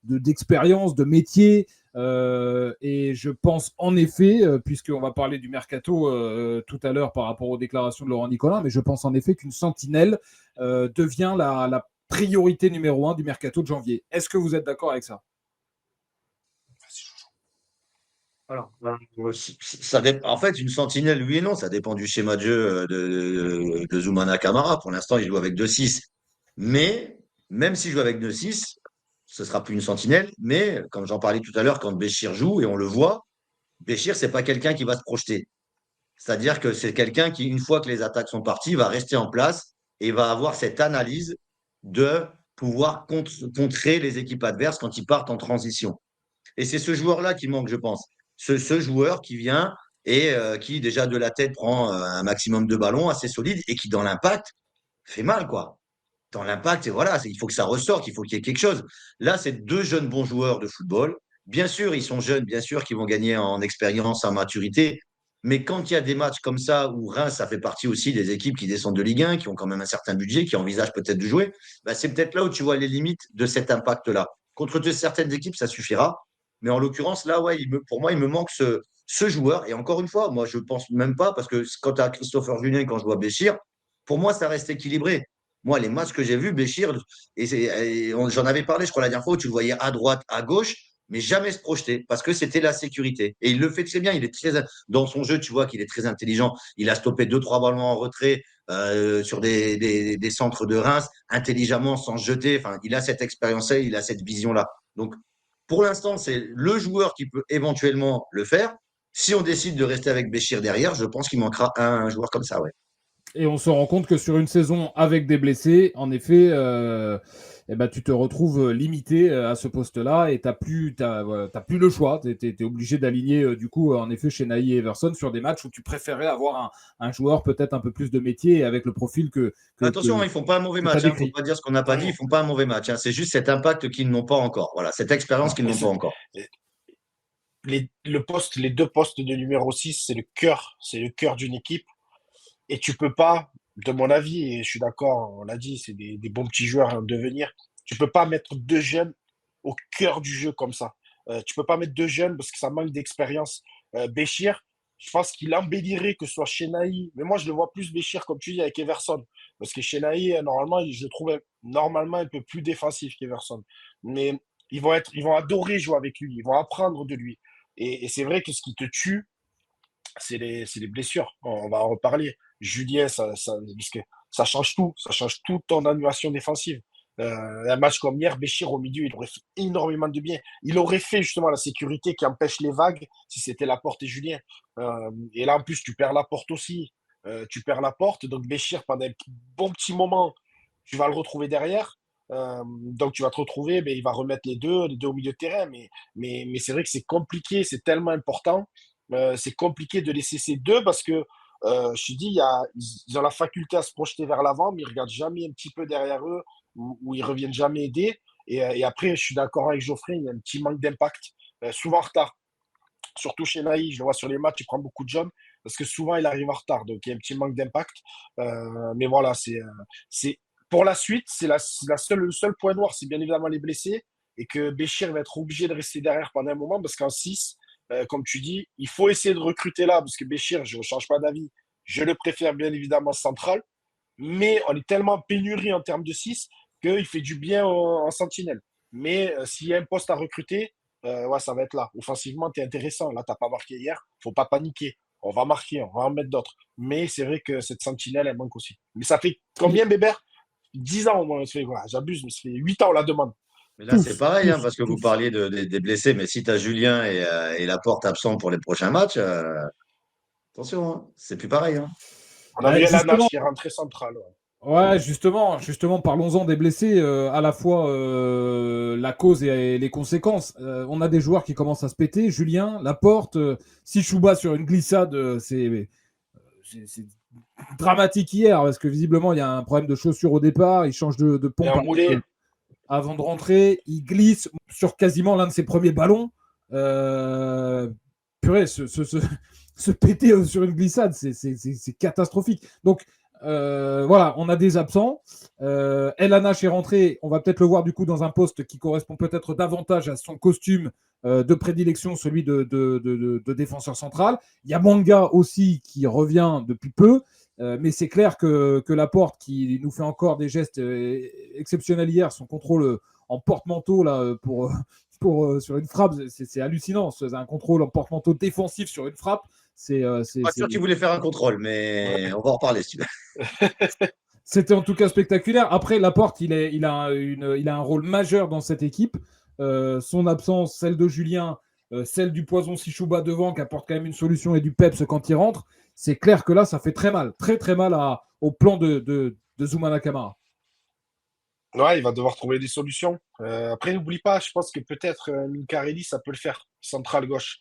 d'expérience, de métier. Et je pense en effet, puisqu'on va parler du mercato tout à l'heure par rapport aux déclarations de Laurent Nicolin, mais je pense en effet qu'une sentinelle devient la priorité numéro 1 du mercato de janvier. Est-ce que vous êtes d'accord avec ça? Alors, en fait, une sentinelle, oui et non, ça dépend du schéma de jeu de Zoumana Camara. Pour l'instant, il joue avec 2-6. Mais, même s'il joue avec 2-6, ce sera plus une sentinelle. Mais, comme j'en parlais tout à l'heure, quand Béchir joue, et on le voit, Béchir, c'est pas quelqu'un qui va se projeter. C'est-à-dire que c'est quelqu'un qui, une fois que les attaques sont parties, va rester en place et va avoir cette analyse de pouvoir contrer les équipes adverses quand ils partent en transition. Et c'est ce joueur-là qui manque, je pense. Ce joueur qui vient et qui, déjà de la tête, prend un maximum de ballons assez solide et qui, dans l'impact, fait mal, quoi. Dans l'impact, et voilà, il faut que ça ressorte, il faut qu'il y ait quelque chose. Là, c'est deux jeunes bons joueurs de football. Bien sûr, ils sont jeunes, bien sûr, qu'ils vont gagner en expérience, en maturité. Mais quand il y a des matchs comme ça, où Reims, ça fait partie aussi des équipes qui descendent de Ligue 1, qui ont quand même un certain budget, qui envisagent peut-être de jouer, bah, c'est peut-être là où tu vois les limites de cet impact-là. Contre certaines équipes, ça suffira. Mais en l'occurrence, là, ouais, pour moi, il me manque ce joueur. Et encore une fois, moi, je ne pense même pas, parce que quand tu as Christopher Julien, quand je vois Béchir, pour moi, ça reste équilibré. Moi, les matchs que j'ai vus, Béchir, j'en avais parlé, je crois, la dernière fois, où tu le voyais à droite, à gauche, mais jamais se projeter, parce que c'était la sécurité. Et il le fait très bien. Il est très, dans son jeu, tu vois qu'il est très intelligent. Il a stoppé 2-3 ballons en retrait sur des centres de Reims, intelligemment, sans se jeter. Enfin, il a cette expérience-là, il a cette vision-là. Donc, pour l'instant, c'est le joueur qui peut éventuellement le faire. Si on décide de rester avec Béchir derrière, je pense qu'il manquera un joueur comme ça, ouais. Et on se rend compte que sur une saison avec des blessés, en effet, eh ben, tu te retrouves limité à ce poste-là et t'as plus le choix. T'es obligé d'aligner du coup en effet Chennai et Everson sur des matchs où tu préférais avoir un joueur peut-être un peu plus de métier et avec le profil Attention, hein, ils font pas un mauvais que tu as match. Il ne faut décrit. pas dire ce qu'on n'a pas dit. Ils font pas un mauvais match. Hein. C'est juste cet impact qu'ils n'ont pas encore. Voilà, cette expérience qu'ils Et n'ont pas encore. les deux postes de numéro 6, c'est le cœur d'une équipe. Et tu peux pas, de mon avis, et je suis d'accord, on l'a dit, c'est des bons petits joueurs à devenir. Tu peux pas mettre deux jeunes au cœur du jeu comme ça. Tu peux pas mettre deux jeunes parce que ça manque d'expérience. Béchir, je pense qu'il embellirait que ce soit Chennai, mais moi je le vois plus Béchir, comme tu dis, avec Everson. Parce que Chennai, normalement, je le trouve normalement un peu plus défensif qu'Everson. Mais ils vont adorer jouer avec lui, ils vont apprendre de lui. Et c'est vrai que ce qui te tue, c'est les blessures. On va en reparler. Julien, parce que ça change tout ton animation défensive. Un match comme hier, Béchir au milieu, il aurait fait énormément de bien. Il aurait fait justement la sécurité qui empêche les vagues si c'était Laporte et Julien. Et là, en plus, tu perds Laporte aussi. Tu perds Laporte, donc Béchir, pendant un bon petit moment, tu vas le retrouver derrière. Donc tu vas te retrouver, ben, il va remettre les deux au milieu de terrain. Mais c'est vrai que c'est compliqué, c'est tellement important. C'est compliqué de laisser ces deux parce que je te dis, ils ont la faculté à se projeter vers l'avant, mais ils regardent jamais un petit peu derrière eux ou ils reviennent jamais aider. Et après, je suis d'accord avec Geoffrey, il y a un petit manque d'impact, souvent en retard. Surtout chez Naï, je le vois sur les matchs, il prend beaucoup de jobs parce que souvent il arrive en retard, donc il y a un petit manque d'impact. Mais voilà, c'est pour la suite, le seul point noir, c'est bien évidemment les blessés et que Béchir va être obligé de rester derrière pendant un moment parce qu'en 6, comme tu dis, il faut essayer de recruter là parce que Béchir, je ne change pas d'avis, je le préfère bien évidemment central, mais on est tellement pénurie en termes de 6 qu'il fait du bien en sentinelle. Mais s'il y a un poste à recruter, ouais, ça va être là. Offensivement, tu es intéressant. Là, tu n'as pas marqué hier. Faut pas paniquer. On va marquer, on va en mettre d'autres. Mais c'est vrai que cette sentinelle, elle manque aussi. Mais ça fait combien, Bébert? 10 ans au moins. Voilà, j'abuse, mais ça fait 8 ans, on la demande. Mais là, c'est Tous, pareil, hein, tous, parce que vous tous. parliez des blessés. Mais si tu as Julien et Laporte absents pour les prochains matchs, attention, hein, c'est plus pareil. Hein. On a Ouais, vu justement, Lanache qui est rentré central. Ouais. ouais, justement, parlons-en des blessés, à la fois la cause et les conséquences. On a des joueurs qui commencent à se péter. Julien, Laporte, si Chouba sur une glissade, c'est dramatique hier parce que visiblement il y a un problème de chaussure au départ. Il change de Et pompe un Moulet, avant de rentrer. Il glisse sur quasiment l'un de ses premiers ballons. Euh, Purée, se péter sur une glissade, c'est catastrophique. Donc voilà, on a des absents. El Hanache est rentré. On va peut-être le voir du coup dans un poste qui correspond peut-être davantage à son costume de prédilection, celui de défenseur central. Il y a Manga aussi qui revient depuis peu. Mais c'est clair que Laporte, qui nous fait encore des gestes exceptionnels hier, son contrôle en porte-manteau là, sur une frappe, c'est hallucinant. C'est un contrôle en porte-manteau défensif sur une frappe. Pas sûr qu'il voulait faire un contrôle, mais on va en reparler si tu veux. C'était en tout cas spectaculaire. Après, Laporte, il a un rôle majeur dans cette équipe. Son absence, celle de Julien, celle du Poison Sichouba devant, qui apporte quand même une solution et du peps quand il rentre. C'est clair que là, ça fait très mal, très très mal au plan de Zoumana Kamara. ouais, il va devoir trouver des solutions. Après, n'oublie pas, je pense que peut-être Minkarelli, ça peut le faire, central gauche.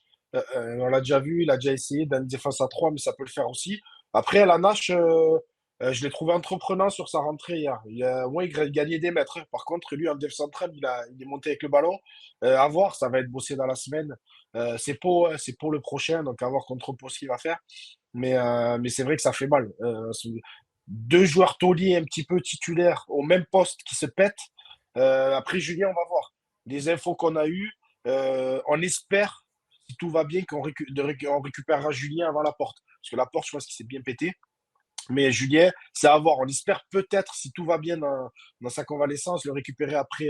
On l'a déjà vu, il a déjà essayé d'une défense à 3, mais ça peut le faire aussi. Après, la Nash, je l'ai trouvé entreprenant sur sa rentrée hier. Au moins, il gagnait des mètres. Par contre, lui, en défense centrale, il est monté avec le ballon. À voir, ça va être bossé dans la semaine. C'est pour le prochain, donc à voir contre Pau ce qu'il va faire. Mais c'est vrai que ça fait mal. Deux joueurs tauliers un petit peu titulaires au même poste qui se pètent. Après, Julien, on va voir. Les infos qu'on a eues, on espère, si tout va bien, on récupérera Julien avant la porte. Parce que la porte, je pense qu'il s'est bien pété. Mais Julien, c'est à voir. On espère peut-être, si tout va bien dans sa convalescence, le récupérer après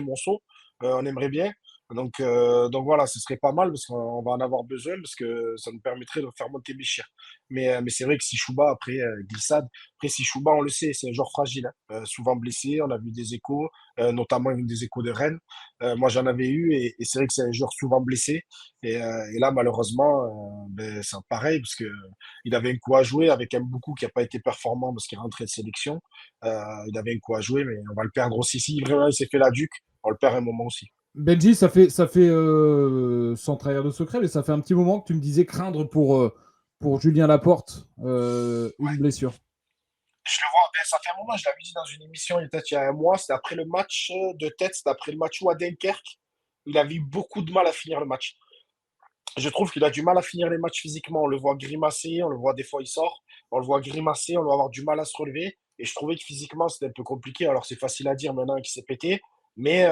Monceau. On aimerait bien. Donc voilà, ce serait pas mal parce qu'on va en avoir besoin parce que ça nous permettrait de faire monter Béchir. Mais c'est vrai que si Chouba, après, glissade, après, si Chouba, on le sait, c'est un joueur fragile, hein. Souvent blessé, on a vu des échos, notamment une des échos de Rennes. Moi, j'en avais eu et c'est vrai que c'est un joueur souvent blessé. Et là, malheureusement, c'est pareil parce que il avait un coup à jouer avec un Mboukou qui n'a pas été performant parce qu'il est rentré de sélection. Il avait un coup à jouer, mais on va le perdre aussi. Si vraiment il s'est fait la duque, on le perd un moment aussi. Benji, ça fait sans trahir de secret, mais ça fait un petit moment que tu me disais craindre pour Julien Laporte une blessure. Je le vois, ça fait un moment, je l'avais dit dans une émission, il y a un mois, c'était après le match de tête, c'était après le match où à Dunkerque, il avait eu beaucoup de mal à finir le match. Je trouve qu'il a du mal à finir les matchs physiquement. On le voit grimacer, on le voit des fois il sort, on le voit grimacer, on va avoir du mal à se relever. Et je trouvais que physiquement c'était un peu compliqué. Alors c'est facile à dire maintenant qu'il s'est pété, mais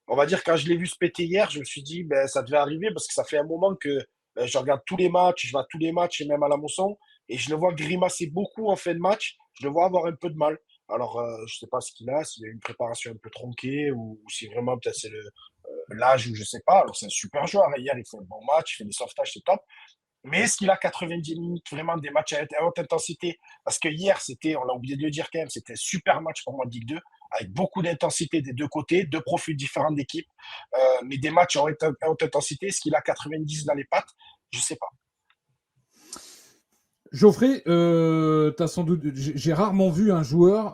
on va dire quand je l'ai vu se péter hier, je me suis dit ben ça devait arriver parce que ça fait un moment que je regarde tous les matchs, je vais à tous les matchs et même à la Mosson et je le vois grimacer beaucoup en fin de match. Je le vois avoir un peu de mal. Alors je sais pas ce qu'il a, s'il a une préparation un peu tronquée ou si vraiment peut-être c'est l'âge ou je sais pas. Alors c'est un super joueur. Hier, il fait un bon match, il fait des sauvetages, c'est top. Mais est-ce qu'il a 90 minutes vraiment des matchs à haute intensité? Parce que hier, on l'a oublié de le dire quand même, c'était un super match pour moi de Ligue 2, avec beaucoup d'intensité des deux côtés, deux profils différents d'équipes, mais des matchs à haute intensité. Est-ce qu'il a 90 dans les pattes? Je sais pas. Geoffrey, t'as sans doute, j'ai rarement vu un joueur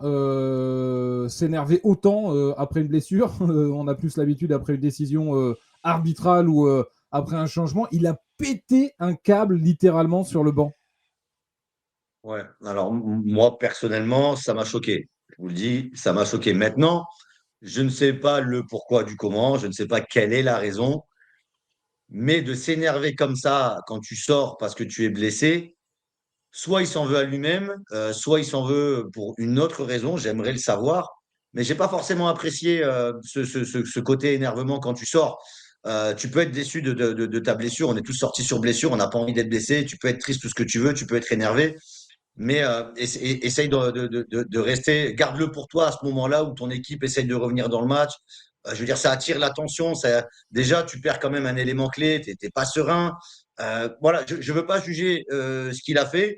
s'énerver autant après une blessure. On a plus l'habitude après une décision arbitrale ou après un changement. Il a pété un câble littéralement sur le banc. Ouais, alors moi personnellement, ça m'a choqué. Je vous le dis, ça m'a choqué. Maintenant, je ne sais pas le pourquoi du comment, je ne sais pas quelle est la raison, mais de s'énerver comme ça quand tu sors parce que tu es blessé, soit il s'en veut à lui-même, soit il s'en veut pour une autre raison, j'aimerais le savoir, mais j'ai pas forcément apprécié ce côté énervement quand tu sors. Tu peux être déçu de ta blessure, on est tous sortis sur blessure, on n'a pas envie d'être blessé, tu peux être triste tout ce que tu veux, tu peux être énervé, mais essaye de rester, garde-le pour toi à ce moment-là où ton équipe essaye de revenir dans le match. Je veux dire, ça attire l'attention. Déjà, tu perds quand même un élément clé, tu n'es pas serein. Voilà, je ne veux pas juger ce qu'il a fait.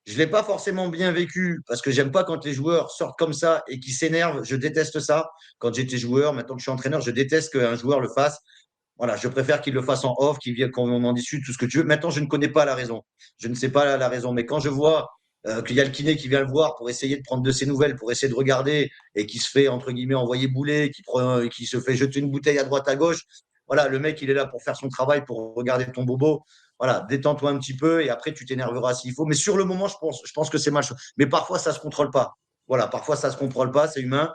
Je ne l'ai pas forcément bien vécu parce que j'aime pas quand les joueurs sortent comme ça et qui s'énervent. Je déteste ça. Quand j'étais joueur, maintenant que je suis entraîneur, je déteste qu'un joueur le fasse. Voilà, je préfère qu'il le fasse en off, qu'il vienne, qu'on en discute, tout ce que tu veux. Maintenant, je ne connais pas la raison. Je ne sais pas la raison. Mais quand je vois qu'il y a le kiné qui vient le voir pour essayer de prendre de ses nouvelles, pour essayer de regarder, et qui se fait, entre guillemets, envoyer bouler, qui se fait jeter une bouteille à droite, à gauche. Voilà, le mec, il est là pour faire son travail, pour regarder ton bobo. Voilà, détends-toi un petit peu et après, tu t'énerveras s'il faut. Mais sur le moment, je pense que c'est mal. Mais parfois, ça ne se contrôle pas. Voilà, parfois, ça ne se contrôle pas, c'est humain.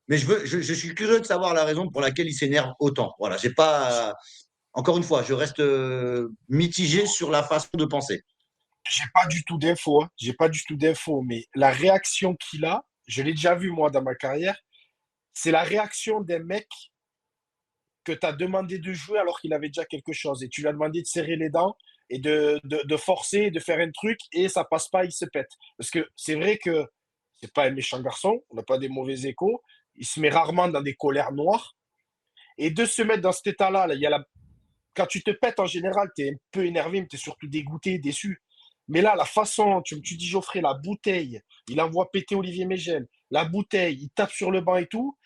Mais je suis curieux de savoir la raison pour laquelle il s'énerve autant. Voilà, j'ai pas. Encore une fois, je reste mitigé sur la façon de penser. J'ai pas du tout d'infos, hein. J'ai pas du tout d'infos, mais la réaction qu'il a, je l'ai déjà vu moi dans ma carrière, c'est la réaction d'un mec que tu as demandé de jouer alors qu'il avait déjà quelque chose et tu lui as demandé de serrer les dents et de forcer, de faire un truc et ça passe pas, il se pète. Parce que c'est vrai que c'est pas un méchant garçon, on n'a pas des mauvais échos, il se met rarement dans des colères noires et de se mettre dans cet état-là, là, il y a quand tu te pètes en général, tu es un peu énervé, mais tu es surtout dégoûté, déçu. Mais là, la façon, tu dis Geoffrey, la bouteille, il envoie péter Olivier Mégel, la bouteille, il tape sur le banc et tout.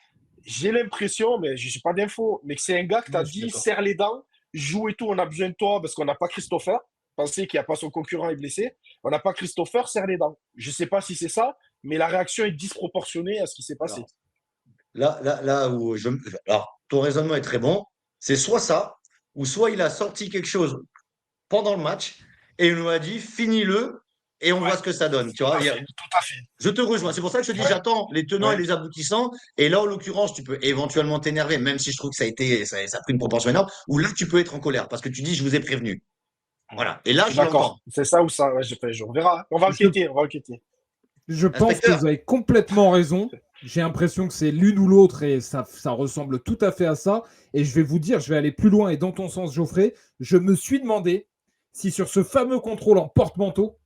J'ai l'impression, mais je n'ai pas d'infos, mais que c'est un gars que tu as dit serre les dents, joue et tout, on a besoin de toi parce qu'on n'a pas Christopher. Pensez qu'il n'y a pas son concurrent est blessé. On n'a pas Christopher, serre les dents. Je ne sais pas si c'est ça, mais la réaction est disproportionnée à ce qui s'est passé. Là où alors, ton raisonnement est très bon. C'est soit ça, ou soit il a sorti quelque chose pendant le match et il nous a dit finis-le et on voit ce que ça donne. Tu vois, tout à fait. je te rejoins. C'est pour ça que je te dis j'attends les tenants et les aboutissants. Et là, en l'occurrence, tu peux éventuellement t'énerver, même si je trouve que ça a pris une proportion énorme. Ou là, tu peux être en colère parce que tu dis je vous ai prévenu. Voilà. Et là, je l'entends. C'est ça ou ça. Ouais, on verra. On va enquêter. Je pense que vous avez complètement raison. J'ai l'impression que c'est l'une ou l'autre et ça ressemble tout à fait à ça. Et je vais vous dire, je vais aller plus loin et dans ton sens, Geoffrey, je me suis demandé si sur ce fameux contrôle en porte-manteau,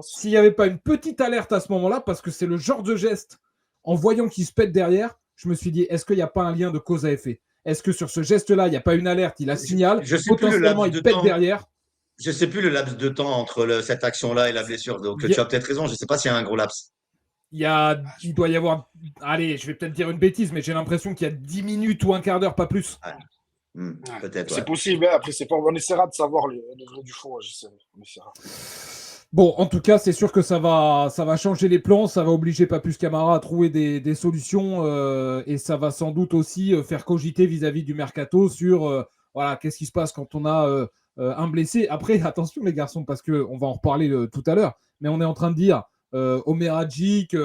s'il n'y avait pas une petite alerte à ce moment-là, parce que c'est le genre de geste, en voyant qu'il se pète derrière, je me suis dit, est-ce qu'il n'y a pas un lien de cause à effet? Est-ce que sur ce geste-là, il n'y a pas une alerte, il la signale, je sais plus le potentiellement laps il de pète temps. derrière. Je sais plus le laps de temps entre cette action-là et la blessure. Donc, Il y a- tu as peut-être raison. Je sais pas s'il y a un gros laps. il doit y avoir, allez, je vais peut-être dire une bêtise, mais j'ai l'impression qu'il y a 10 minutes ou un quart d'heure, pas plus. Ouais. Ouais. Peut-être, C'est ouais. possible, hein. Après, c'est pas... on essaiera de savoir le vrai du faux. On essaiera. Bon, en tout cas, c'est sûr que ça va changer les plans, ça va obliger Papus Camara à trouver des solutions et ça va sans doute aussi faire cogiter vis-à-vis du mercato sur voilà, qu'est-ce qui se passe quand on a un blessé. Après, attention les garçons, parce qu'on va en reparler tout à l'heure, mais on est en train de dire Omer Hadjic,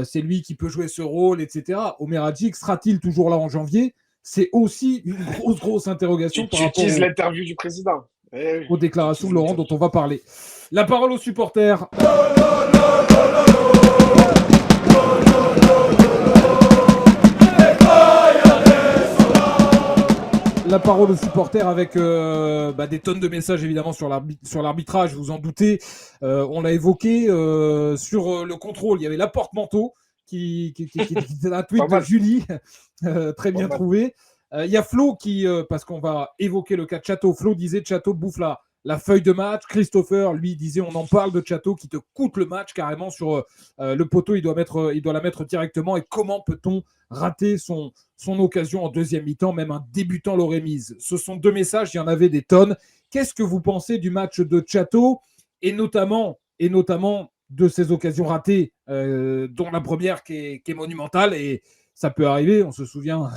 c'est lui qui peut jouer ce rôle, etc. Omer Hadjic sera-t-il toujours là en janvier? C'est aussi une grosse interrogation par Tu rapport utilises l'interview du président. aux déclarations de Laurent dont on va parler. La parole aux supporters. La parole aux supporters avec des tonnes de messages évidemment sur l'arbitrage, vous en doutez. On l'a évoqué sur le contrôle. Il y avait la porte-manteau qui était un tweet de Julie, très bien trouvé. Il y a Flo qui, parce qu'on va évoquer le cas de Chateau, Flo disait Chateau bouffe la feuille de match. Christopher, lui, disait on en parle de Chateau qui te coûte le match carrément sur le poteau, il doit la mettre directement. Et comment peut-on rater son occasion en deuxième mi-temps, même un débutant l'aurait mise? Ce sont deux messages, il y en avait des tonnes. Qu'est-ce que vous pensez du match de Chateau et notamment de ces occasions ratées, dont la première qui est monumentale, et ça peut arriver, on se souvient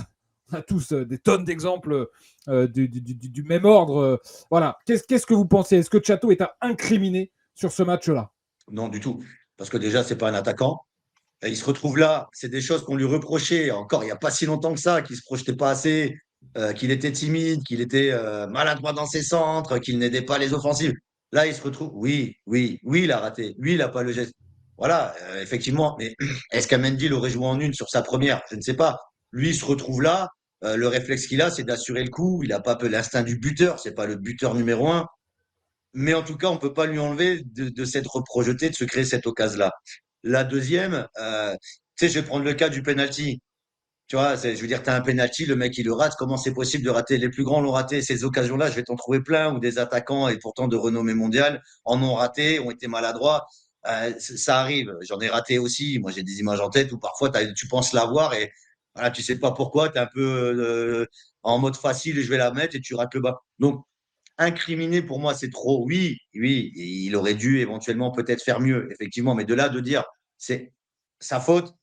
à tous des tonnes d'exemples du même ordre. Voilà. Qu'est-ce que vous pensez? Est-ce que Chateau est à incriminer sur ce match-là? Non, du tout. Parce que déjà, c'est pas un attaquant. Et il se retrouve là. C'est des choses qu'on lui reprochait encore il n'y a pas si longtemps que ça, qu'il ne se projetait pas assez, qu'il était timide, qu'il était maladroit dans ses centres, qu'il n'aidait pas les offensives. Là, il se retrouve. Oui, il a raté. Lui, il n'a pas le geste. Voilà, effectivement. Mais est-ce qu'Amendi l'aurait joué en une sur sa première? Je ne sais pas. Lui, il se retrouve là. Le réflexe qu'il a, c'est d'assurer le coup. Il n'a pas l'instinct du buteur. C'est pas le buteur numéro un. Mais en tout cas, on ne peut pas lui enlever de s'être projeté, de se créer cette occasion-là. La deuxième, tu sais, je vais prendre le cas du penalty. Tu vois, je veux dire, tu as un penalty, le mec il le rate. Comment c'est possible de rater? Les plus grands l'ont raté. Ces occasions-là, je vais t'en trouver plein où des attaquants et pourtant de renommée mondiale en ont raté, ont été maladroits. Ça arrive. J'en ai raté aussi. Moi, j'ai des images en tête où parfois tu penses l'avoir et voilà, tu sais pas pourquoi. Tu es un peu en mode facile et je vais la mettre et tu rates le bas. Donc, incriminer pour moi, c'est trop. Oui, il aurait dû éventuellement peut-être faire mieux, effectivement. Mais de là, de dire c'est sa faute,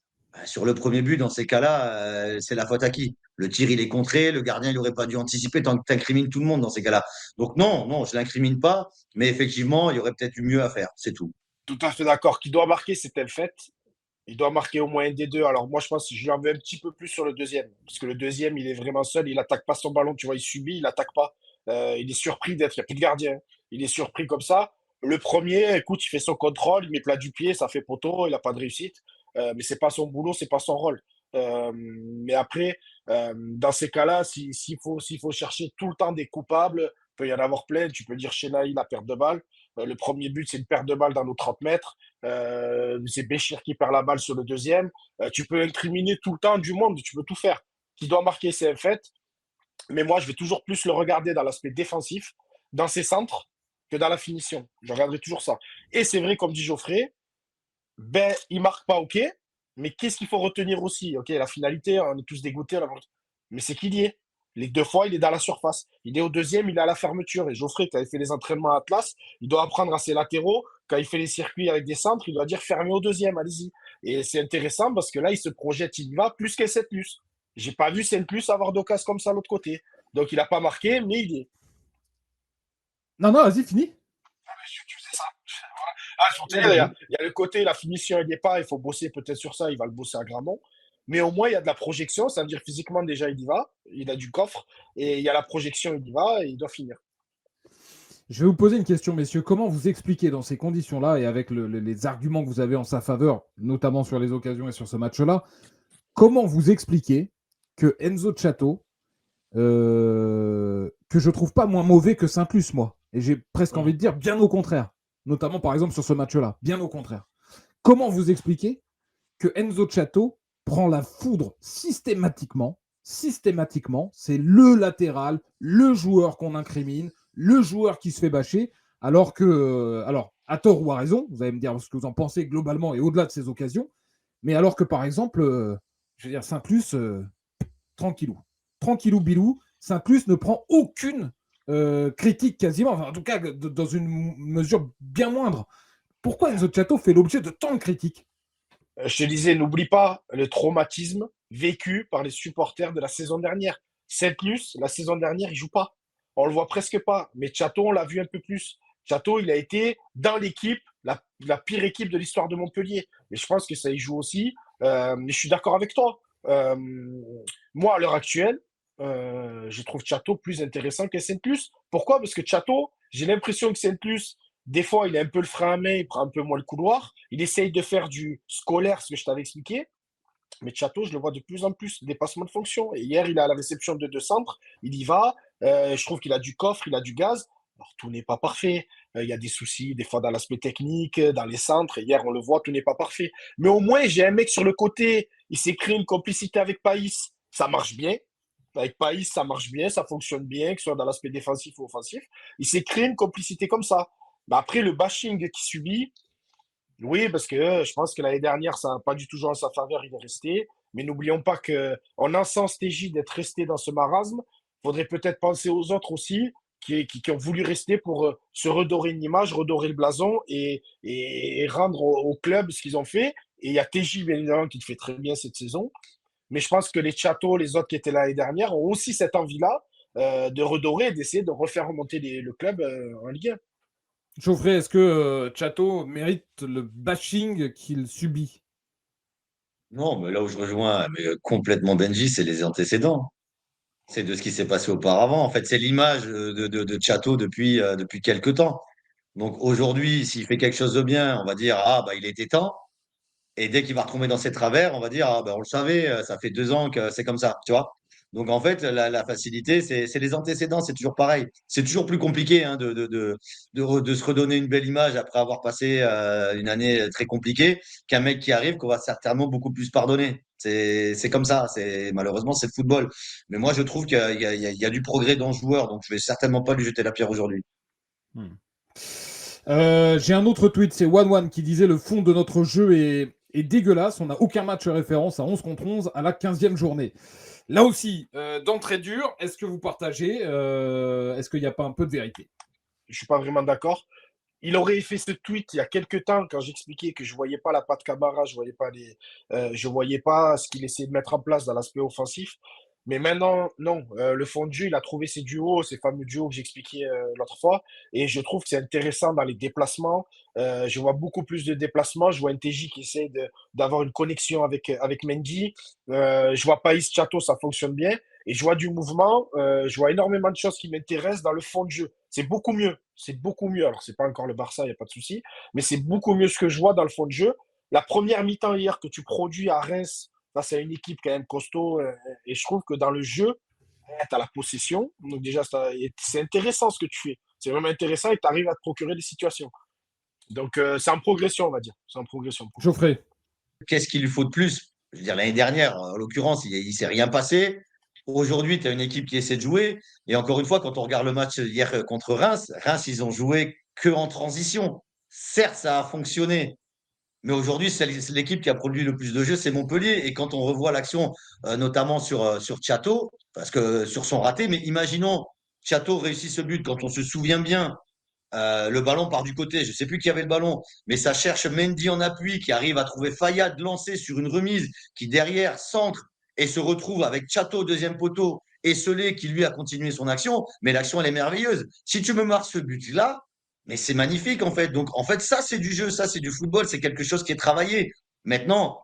sur le premier but, dans ces cas-là, c'est la faute à qui? Le tir, il est contré, le gardien, il n'aurait pas dû anticiper tant que tu incrimines tout le monde dans ces cas-là. Donc non, je ne l'incrimine pas, mais effectivement, il y aurait peut-être eu mieux à faire, c'est tout. Tout à fait d'accord. Qui doit marquer, c'est tel fait. Il doit marquer au moins un des deux. Alors moi, je pense que je lui en veux un petit peu plus sur le deuxième. Parce que le deuxième, il est vraiment seul. Il n'attaque pas son ballon. Tu vois, il subit, il n'attaque pas. Il est surpris d'être. Il n'y a plus de gardien. Il est surpris comme ça. Le premier, écoute, il fait son contrôle. Il met plat du pied. Ça fait poteau. Il n'a pas de réussite. Mais c'est pas son boulot. C'est pas son rôle. Mais après, dans ces cas-là, s'il faut chercher tout le temps des coupables, il peut y en avoir plein. Tu peux dire Chenaï, la perte de balle. Le premier but, c'est une perte de balle dans nos 30 mètres. C'est Béchir qui perd la balle sur le deuxième. Tu peux incriminer tout le temps du monde, tu peux tout faire. Qui doit marquer, c'est un fait. Mais moi, je vais toujours plus le regarder dans l'aspect défensif, dans ses centres, que dans la finition. Je regarderai toujours ça. Et c'est vrai, comme dit Geoffrey, il marque pas, ok. Mais qu'est-ce qu'il faut retenir aussi? Ok, la finalité, on est tous dégoûtés. Mais c'est qu'il y est. Les deux fois, il est dans la surface. Il est au deuxième, il est à la fermeture. Et Geoffrey, quand il fait les entraînements à Atlas, il doit apprendre à ses latéraux. Quand il fait les circuits avec des centres, il doit dire fermez au deuxième, allez-y. Et c'est intéressant parce que là, il se projette, il y va, plus qu'un 7 plus. J'ai pas vu 7 plus avoir d'occasion comme ça de l'autre côté. Donc, il n'a pas marqué, mais il y est. Non, vas-y, fini. Tu faisais ça. Il y a le côté, la finition, il n'y est pas. Il faut bosser peut-être sur ça. Il va le bosser à Gramont. Mais au moins, il y a de la projection. Ça veut dire physiquement, déjà, il y va. Il a du coffre. Et il y a la projection, il y va et il doit finir. Je vais vous poser une question, messieurs. Comment vous expliquez dans ces conditions-là et avec les arguments que vous avez en sa faveur, notamment sur les occasions et sur ce match-là, comment vous expliquez que Enzo Chato, que je trouve pas moins mauvais que Saint-Plus, moi, et j'ai presque envie de dire bien au contraire, notamment par exemple sur ce match-là, bien au contraire. Comment vous expliquez que Enzo Chato prend la foudre systématiquement systématiquement, c'est le latéral, le joueur qu'on incrimine, le joueur qui se fait bâcher, alors que, alors, à tort ou à raison, vous allez me dire ce que vous en pensez globalement et au-delà de ces occasions, mais alors que, par exemple, je veux dire, Saint-Plus, tranquillou. Tranquillou bilou. Saint-Plus ne prend aucune critique quasiment, enfin, en tout cas dans une mesure bien moindre. Pourquoi Enzo Chato fait l'objet de tant de critiques? Je te disais, n'oublie pas le traumatisme vécu par les supporters de la saison dernière. Saint-Luc, la saison dernière, il joue pas. On le voit presque pas. Mais Chato, on l'a vu un peu plus. Chato, il a été dans l'équipe, la pire équipe de l'histoire de Montpellier. Et je pense que ça y joue aussi. Mais je suis d'accord avec toi. Euh, Moi, à l'heure actuelle, je trouve Chato plus intéressant que Saint-Luc. Pourquoi? Parce que Chato, j'ai l'impression que Saint-Luc, des fois, il a un peu le frein à main, il prend un peu moins le couloir. Il essaye de faire du scolaire, ce que je t'avais expliqué. Mais Chato, je le vois de plus en plus, dépassement de fonction. Et hier, il est à la réception de deux centres, il y va. Je trouve qu'il a du coffre, il a du gaz. Alors, tout n'est pas parfait. Il y a des soucis, des fois, dans l'aspect technique, dans les centres. Et hier, on le voit, tout n'est pas parfait. Mais au moins, j'ai un mec sur le côté. Il s'est créé une complicité avec Païs. Ça marche bien. Avec Païs, ça marche bien, ça fonctionne bien, que ce soit dans l'aspect défensif ou offensif. Il s'est créé une complicité comme ça. Mais après, le bashing qu'il subit, oui, parce que je pense que l'année dernière, ça n'a pas du tout joué en sa faveur, il est resté. Mais n'oublions pas qu'on encense TJ d'être resté dans ce marasme. Il faudrait peut-être penser aux autres aussi qui ont voulu rester pour se redorer une image, redorer le blason et rendre au club ce qu'ils ont fait. Et il y a TJ, bien évidemment, qui le fait très bien cette saison. Mais je pense que les Chateaux, les autres qui étaient là l'année dernière, ont aussi cette envie-là de redorer et d'essayer de refaire remonter le club en Ligue 1. Geoffrey, est-ce que Chato mérite le bashing qu'il subit? Non, mais là où je rejoins complètement Benji, c'est les antécédents. C'est de ce qui s'est passé auparavant. En fait, c'est l'image de Chateau depuis quelques temps. Donc aujourd'hui, s'il fait quelque chose de bien, on va dire, ah, bah, il était temps. Et dès qu'il va retomber dans ses travers, on va dire, ah, ben, on le savait, ça fait 2 ans que c'est comme ça, tu vois. Donc en fait, la facilité, c'est les antécédents, c'est toujours pareil. C'est toujours plus compliqué hein, de se redonner une belle image après avoir passé une année très compliquée qu'un mec qui arrive qu'on va certainement beaucoup plus pardonner. C'est comme ça, malheureusement c'est le football. Mais moi je trouve qu'il y a du progrès dans ce joueur, donc je vais certainement pas lui jeter la pierre aujourd'hui. Hmm. J'ai un autre tweet, c'est One qui disait le fond de notre jeu est dégueulasse. On n'a aucun match référence à 11 contre 11 à la 15e journée. Là aussi, d'entrée dure, est-ce que vous partagez est-ce qu'il n'y a pas un peu de vérité? Je ne suis pas vraiment d'accord. Il aurait fait ce tweet il y a quelques temps quand j'expliquais que je ne voyais pas la patte Camara, je voyais pas ce qu'il essayait de mettre en place dans l'aspect offensif. Mais maintenant, non. Le fond de jeu, il a trouvé ses duos, ces fameux duos que j'expliquais l'autre fois. Et je trouve que c'est intéressant dans les déplacements. Je vois beaucoup plus de déplacements. Je vois un TJ qui essaie d'avoir une connexion avec Mendy. Je vois Païs Chato, ça fonctionne bien. Et je vois du mouvement. Je vois énormément de choses qui m'intéressent dans le fond de jeu. C'est beaucoup mieux. C'est beaucoup mieux. Alors, c'est pas encore le Barça, il n'y a pas de souci. Mais c'est beaucoup mieux ce que je vois dans le fond de jeu. La première mi-temps hier que tu produis à Reims, face à une équipe quand même costaud. Et je trouve que dans le jeu, tu as la possession. Donc déjà, c'est intéressant ce que tu fais. C'est vraiment intéressant et tu arrives à te procurer des situations. Donc c'est en progression, on va dire. C'est en progression. Geoffrey. Qu'est-ce qu'il lui faut de plus? Je veux dire, l'année dernière, en l'occurrence, il ne s'est rien passé. Aujourd'hui, tu as une équipe qui essaie de jouer. Et encore une fois, quand on regarde le match hier contre Reims, Reims, ils ont joué que en transition. Certes, ça a fonctionné. Mais aujourd'hui, c'est l'équipe qui a produit le plus de jeux, c'est Montpellier. Et quand on revoit l'action, notamment sur Chato, parce que sur son raté, mais imaginons Chato réussit ce but quand on se souvient bien. Le ballon part du côté, je ne sais plus qui avait le ballon, mais ça cherche Mendy en appui qui arrive à trouver Fayad lancé sur une remise qui derrière centre et se retrouve avec Chato deuxième poteau et Solé qui lui a continué son action. Mais l'action elle est merveilleuse. Si tu me marques ce but-là, mais c'est magnifique en fait. Donc en fait ça c'est du jeu, ça c'est du football, c'est quelque chose qui est travaillé. Maintenant,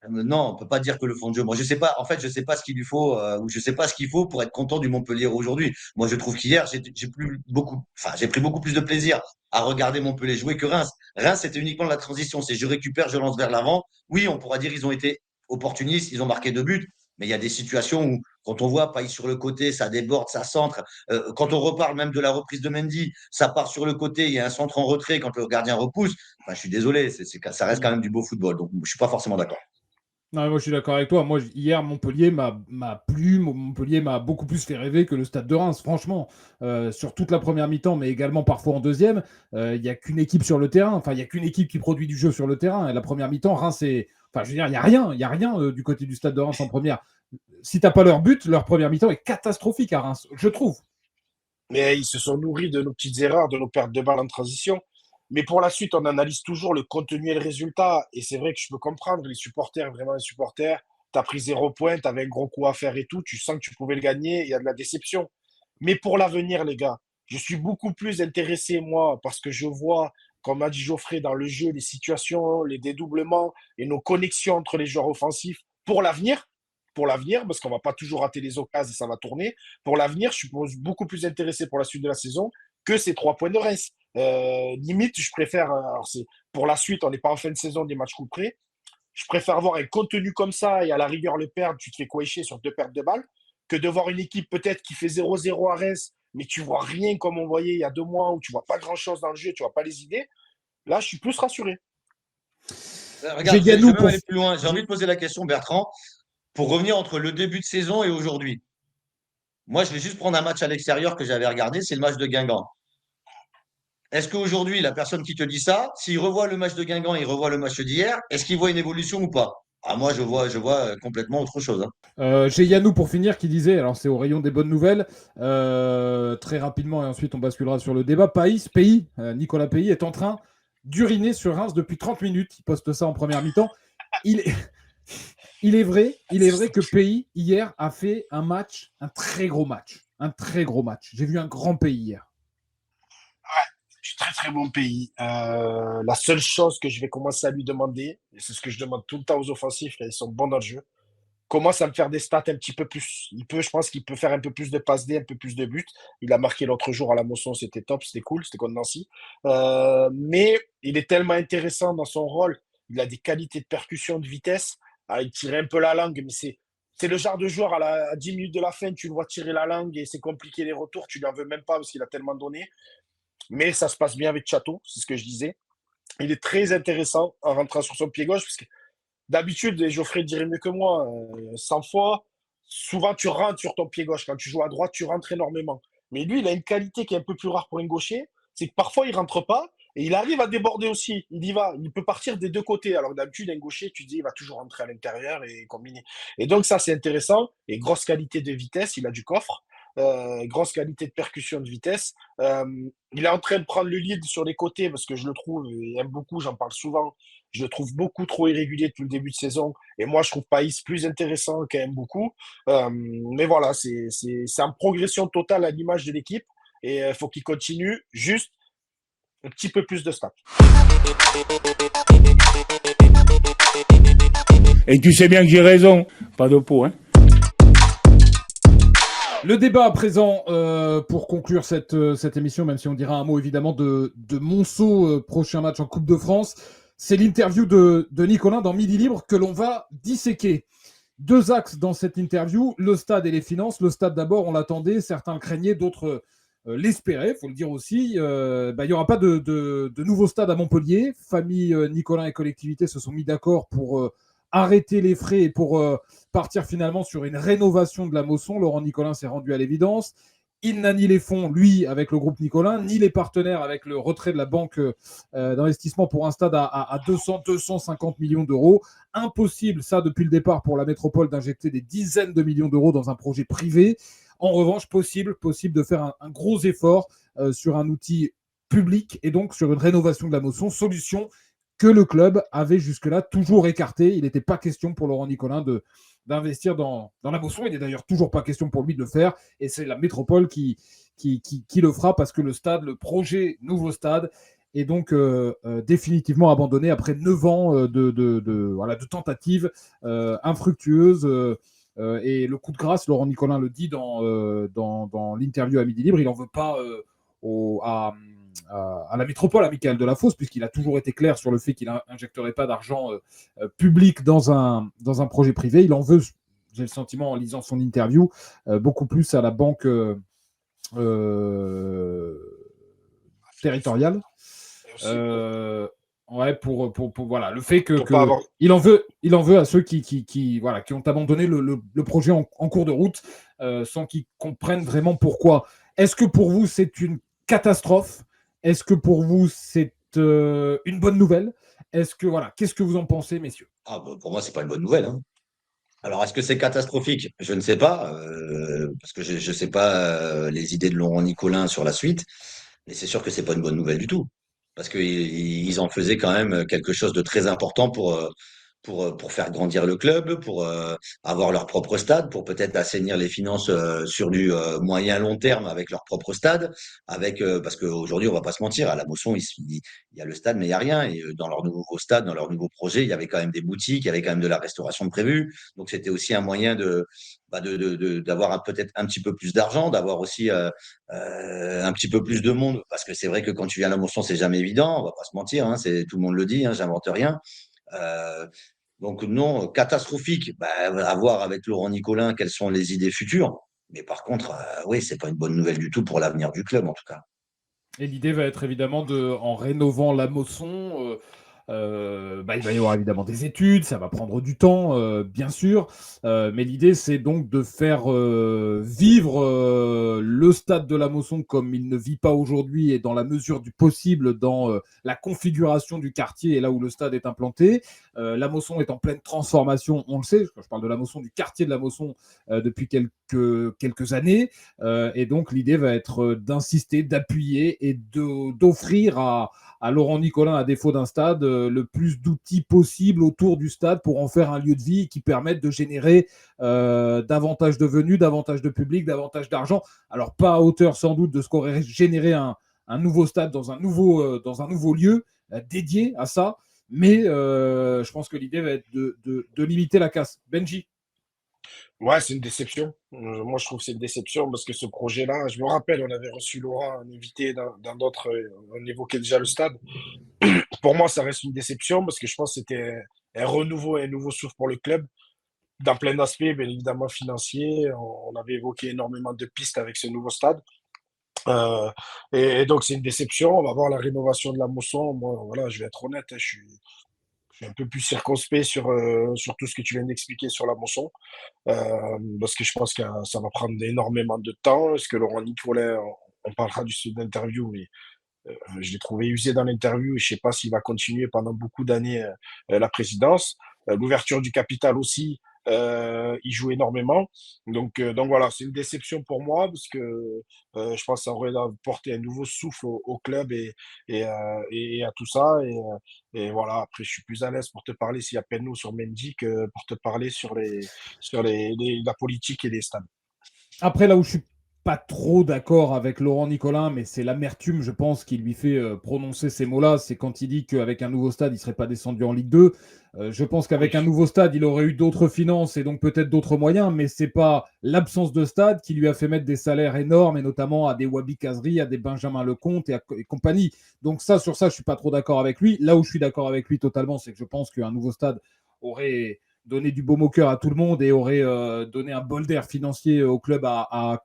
non, on peut pas dire que le fond de jeu. Moi, je sais pas. En fait, je sais pas ce qu'il lui faut ou je sais pas ce qu'il faut pour être content du Montpellier aujourd'hui. Moi, je trouve qu'hier, j'ai pris beaucoup plus de plaisir à regarder Montpellier jouer que Reims. Reims, c'était uniquement la transition. C'est je récupère, je lance vers l'avant. Oui, on pourra dire ils ont été opportunistes, ils ont marqué 2 buts. Mais il y a des situations où, quand on voit Paille sur le côté, ça déborde, ça centre. Quand on reparle même de la reprise de Mendy, ça part sur le côté, il y a un centre en retrait quand le gardien repousse. Enfin, je suis désolé, ça reste quand même du beau football. Donc, je suis pas forcément d'accord. Non, moi je suis d'accord avec toi. Moi, hier, Montpellier m'a plu. Montpellier m'a beaucoup plus fait rêver que le Stade de Reims, franchement. Sur toute la première mi-temps, mais également parfois en deuxième, il n'y a qu'une équipe sur le terrain. Enfin, il n'y a qu'une équipe qui produit du jeu sur le terrain. Et la première mi-temps, Reims, c'est. Enfin, je veux dire, il n'y a rien. Il y a rien du côté du Stade de Reims en première. Si tu n'as pas leur but, leur première mi-temps est catastrophique à Reims, je trouve. Mais ils se sont nourris de nos petites erreurs, de nos pertes de balles en transition. Mais pour la suite, on analyse toujours le contenu et le résultat. Et c'est vrai que je peux comprendre les supporters, vraiment les supporters. Tu as pris 0 point, tu avais un gros coup à faire et tout. Tu sens que tu pouvais le gagner. Il y a de la déception. Mais pour l'avenir, les gars, je suis beaucoup plus intéressé, moi, parce que je vois, comme a dit Geoffrey, dans le jeu, les situations, les dédoublements et nos connexions entre les joueurs offensifs pour l'avenir. Pour l'avenir, parce qu'on ne va pas toujours rater les occasions et ça va tourner. Pour l'avenir, je suis beaucoup plus intéressé pour la suite de la saison que ces 3 points de Reims. Limite, je préfère, alors c'est pour la suite, on n'est pas en fin de saison des matchs coup près. Je préfère avoir un contenu comme ça et à la rigueur le perdre, tu te fais coacher sur 2 pertes de balles, que de voir une équipe peut-être qui fait 0-0 à Reims, mais tu vois rien comme on voyait il y a 2 mois, où tu vois pas grand-chose dans le jeu, tu vois pas les idées. Là, je suis plus rassuré. Regarde, J'ai je vais Yannou même pour. aller plus loin. J'ai envie de poser la question, Bertrand, pour revenir entre le début de saison et aujourd'hui. Moi, je vais juste prendre un match à l'extérieur que j'avais regardé, c'est le match de Guingamp. Est-ce qu'aujourd'hui, la personne qui te dit ça, s'il revoit le match de Guingamp, il revoit le match d'hier, est-ce qu'il voit une évolution ou pas? Ah, moi, je vois complètement autre chose, hein. J'ai Yannou pour finir qui disait, alors c'est au rayon des bonnes nouvelles, très rapidement et ensuite on basculera sur le débat. Nicolas Pays est en train d'uriner sur Reims depuis 30 minutes. Il poste ça en première mi-temps. Il est, il est vrai que Pays hier a fait un match, un très gros match. Un très gros match. J'ai vu un grand Pays hier. Je suis très très bon pays. La seule chose que je vais commencer à lui demander, et c'est ce que je demande tout le temps aux offensifs, et ils sont bons dans le jeu, commence à me faire des stats un petit peu plus. Je pense qu'il peut faire un peu plus de passes D, un peu plus de buts. Il a marqué l'autre jour à la Mosson, c'était top, c'était cool, c'était contre Nancy. Mais il est tellement intéressant dans son rôle. Il a des qualités de percussion, de vitesse. Ah, il tirait un peu la langue, mais c'est le genre de joueur à 10 minutes de la fin, tu le vois tirer la langue et c'est compliqué les retours. Tu lui en veux même pas parce qu'il a tellement donné. Mais ça se passe bien avec Chateau, c'est ce que je disais. Il est très intéressant en rentrant sur son pied gauche, parce que d'habitude, et Geoffrey dirait mieux que moi, 100 fois, souvent tu rentres sur ton pied gauche. Quand tu joues à droite, tu rentres énormément. Mais lui, il a une qualité qui est un peu plus rare pour un gaucher, c'est que parfois il rentre pas et il arrive à déborder aussi. Il y va, il peut partir des deux côtés. Alors d'habitude, un gaucher, tu dis, il va toujours rentrer à l'intérieur et combiner. Et donc ça, c'est intéressant. Et grosse qualité de vitesse, il a du coffre. Grosse qualité de percussion de vitesse. Il est en train de prendre le lead sur les côtés parce que je le trouve, il aime beaucoup, j'en parle souvent, je le trouve beaucoup trop irrégulier depuis le début de saison. Et moi, je trouve Païs plus intéressant quand même beaucoup. Mais voilà, c'est en progression totale à l'image de l'équipe. Et il faut qu'il continue juste un petit peu plus de stats. Et tu sais bien que j'ai raison. Pas de pot, hein. Le débat à présent, pour conclure cette émission, même si on dira un mot évidemment de Monceau, prochain match en Coupe de France, c'est l'interview de Nicolas dans Midi Libre que l'on va disséquer. 2 axes dans cette interview, le stade et les finances. Le stade d'abord, on l'attendait, certains le craignaient, d'autres l'espéraient, il faut le dire aussi. Il n'y aura pas de nouveau stade à Montpellier. Famille, Nicolas et collectivité se sont mis d'accord pour arrêter les frais et pour partir finalement sur une rénovation de la Mosson. Laurent Nicolin s'est rendu à l'évidence. Il n'a ni les fonds, lui, avec le groupe Nicolin, ni les partenaires avec le retrait de la banque d'investissement pour un stade à 200-250 millions d'euros. Impossible, ça, depuis le départ, pour la métropole d'injecter des dizaines de millions d'euros dans un projet privé. En revanche, possible de faire un gros effort sur un outil public et donc sur une rénovation de la Mosson. Solution que le club avait jusque-là toujours écarté. Il n'était pas question pour Laurent Nicolin d'investir dans la Mosson. Il n'est d'ailleurs toujours pas question pour lui de le faire. Et c'est la métropole qui le fera parce que le projet nouveau stade est donc définitivement abandonné après 9 ans de tentatives infructueuses. Et le coup de grâce, Laurent Nicolin le dit dans l'interview à Midi Libre, il n'en veut pas à la métropole, à Michael Delafosse, puisqu'il a toujours été clair sur le fait qu'il n'injecterait pas d'argent public dans un projet privé. Il en veut, j'ai le sentiment en lisant son interview, beaucoup plus à la banque territoriale. Ouais, voilà, le fait Pour pas avoir... il en veut à ceux voilà, qui ont abandonné le projet en cours de route sans qu'ils comprennent vraiment pourquoi. Est-ce que pour vous, c'est une catastrophe? Est-ce que pour vous, c'est une bonne nouvelle? Voilà, qu'est-ce que vous en pensez, messieurs? Ah, bah, pour moi, c'est pas une bonne nouvelle, hein. Alors, est-ce que c'est catastrophique? Je ne sais pas, parce que je ne sais pas les idées de Laurent Nicolin sur la suite, mais c'est sûr que c'est pas une bonne nouvelle du tout, parce qu'ils en faisaient quand même quelque chose de très important pour faire grandir le club, pour avoir leur propre stade, pour peut-être assainir les finances sur du moyen long terme avec leur propre stade, parce qu'aujourd'hui, on va pas se mentir, à la Mosson, il y a le stade, mais il y a rien. Et dans leur nouveau stade, dans leur nouveau projet, il y avait quand même des boutiques, il y avait quand même de la restauration de prévue. Donc c'était aussi un moyen d'avoir peut-être un petit peu plus d'argent, d'avoir aussi un petit peu plus de monde, parce que c'est vrai que quand tu viens à la Mosson, c'est jamais évident, on va pas se mentir, hein, tout le monde le dit, hein, j'invente rien. Euh, donc non, catastrophique, à voir avec Laurent Nicolin quelles sont les idées futures. Mais par contre, oui, c'est pas une bonne nouvelle du tout pour l'avenir du club, en tout cas. Et l'idée va être évidemment en rénovant la Mosson, il va y avoir évidemment des études, ça va prendre du temps, bien sûr, mais l'idée c'est donc de faire vivre le stade de la Mosson comme il ne vit pas aujourd'hui et dans la mesure du possible dans la configuration du quartier et là où le stade est implanté. La Mosson est en pleine transformation, on le sait, quand je parle de la Mosson, du quartier de la Mosson depuis quelques années, et donc l'idée va être d'insister, d'appuyer et d'offrir à Laurent Nicolin, à défaut d'un stade, le plus d'outils possible autour du stade pour en faire un lieu de vie qui permette de générer davantage de venues, davantage de public, davantage d'argent. Alors pas à hauteur sans doute de ce qu'aurait généré un nouveau stade dans un nouveau lieu dédié à ça, mais je pense que l'idée va être de limiter la casse. Benji? Ouais, c'est une déception. Moi, je trouve que c'est une déception parce que ce projet-là, je me rappelle, on avait reçu Laurent, un invité d'un autre, on évoquait déjà le stade. Pour moi, ça reste une déception parce que je pense que c'était un renouveau et un nouveau souffle pour le club, dans plein d'aspects, bien évidemment financiers. On avait évoqué énormément de pistes avec ce nouveau stade. Euh, et donc, c'est une déception. On va voir la rénovation de la Mosson. Moi, voilà, je vais être honnête, hein, je suis un peu plus circonspect sur tout ce que tu viens d'expliquer sur la Mosson. Parce que je pense que ça va prendre énormément de temps. Est-ce que Laurent Nicolin, on parlera du sud d'interview, mais je l'ai trouvé usé dans l'interview et je ne sais pas s'il va continuer pendant beaucoup d'années la présidence. L'ouverture du capital aussi, il joue énormément. Donc voilà, c'est une déception pour moi parce que je pense que ça aurait apporté un nouveau souffle au club et à tout ça. Et voilà, après, je suis plus à l'aise pour te parler s'il y a Penno sur Mendy que pour te parler sur la politique et les stades. Après, là où je suis pas trop d'accord avec Laurent Nicolin, mais c'est l'amertume, je pense, qui lui fait prononcer ces mots-là, c'est quand il dit qu'avec un nouveau stade, il ne serait pas descendu en Ligue 2. Je pense qu'avec un nouveau stade, il aurait eu d'autres finances et donc peut-être d'autres moyens, mais c'est pas l'absence de stade qui lui a fait mettre des salaires énormes, et notamment à des Wabi Kazri, à des Benjamin Lecomte et compagnie. Donc sur ça, je suis pas trop d'accord avec lui. Là où je suis d'accord avec lui totalement, c'est que je pense qu'un nouveau stade aurait donner du baume au cœur à tout le monde et aurait donné un bol d'air financier au club à